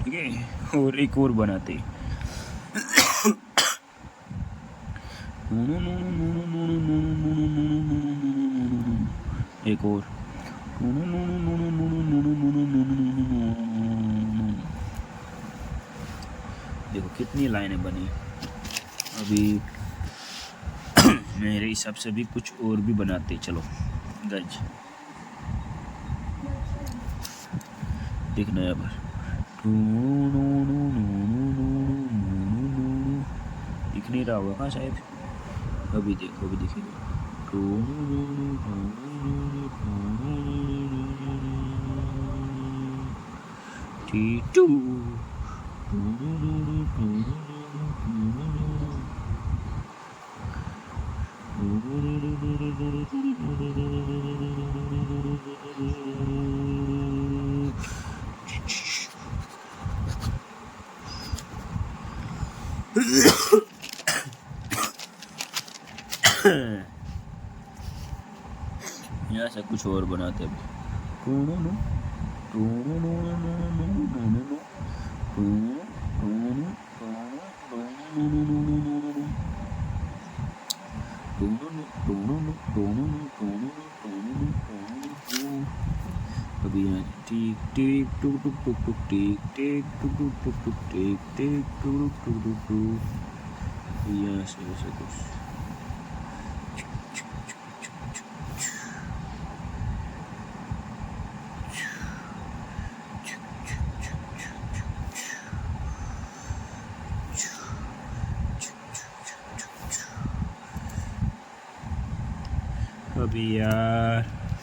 ठीक है, और एक और बनाते। एक और। देखो कितनी लाइनें बनी। अभी मेरे हिसाब से भी कुछ और भी बनाते। चलो गाइस देखना यहाँ पर, दिख नहीं रहा होगा कहाँ शायद। अभी देखो, अभी देखिए। T2 यहाँ से कुछ और बनाते हैं। टिक टुक टुक टुक टुक टिक टिक टुक टुक टुक टुक टिक टिक टुक टुक टुक टुक यहाँ से ऐसा कुछ अभी यार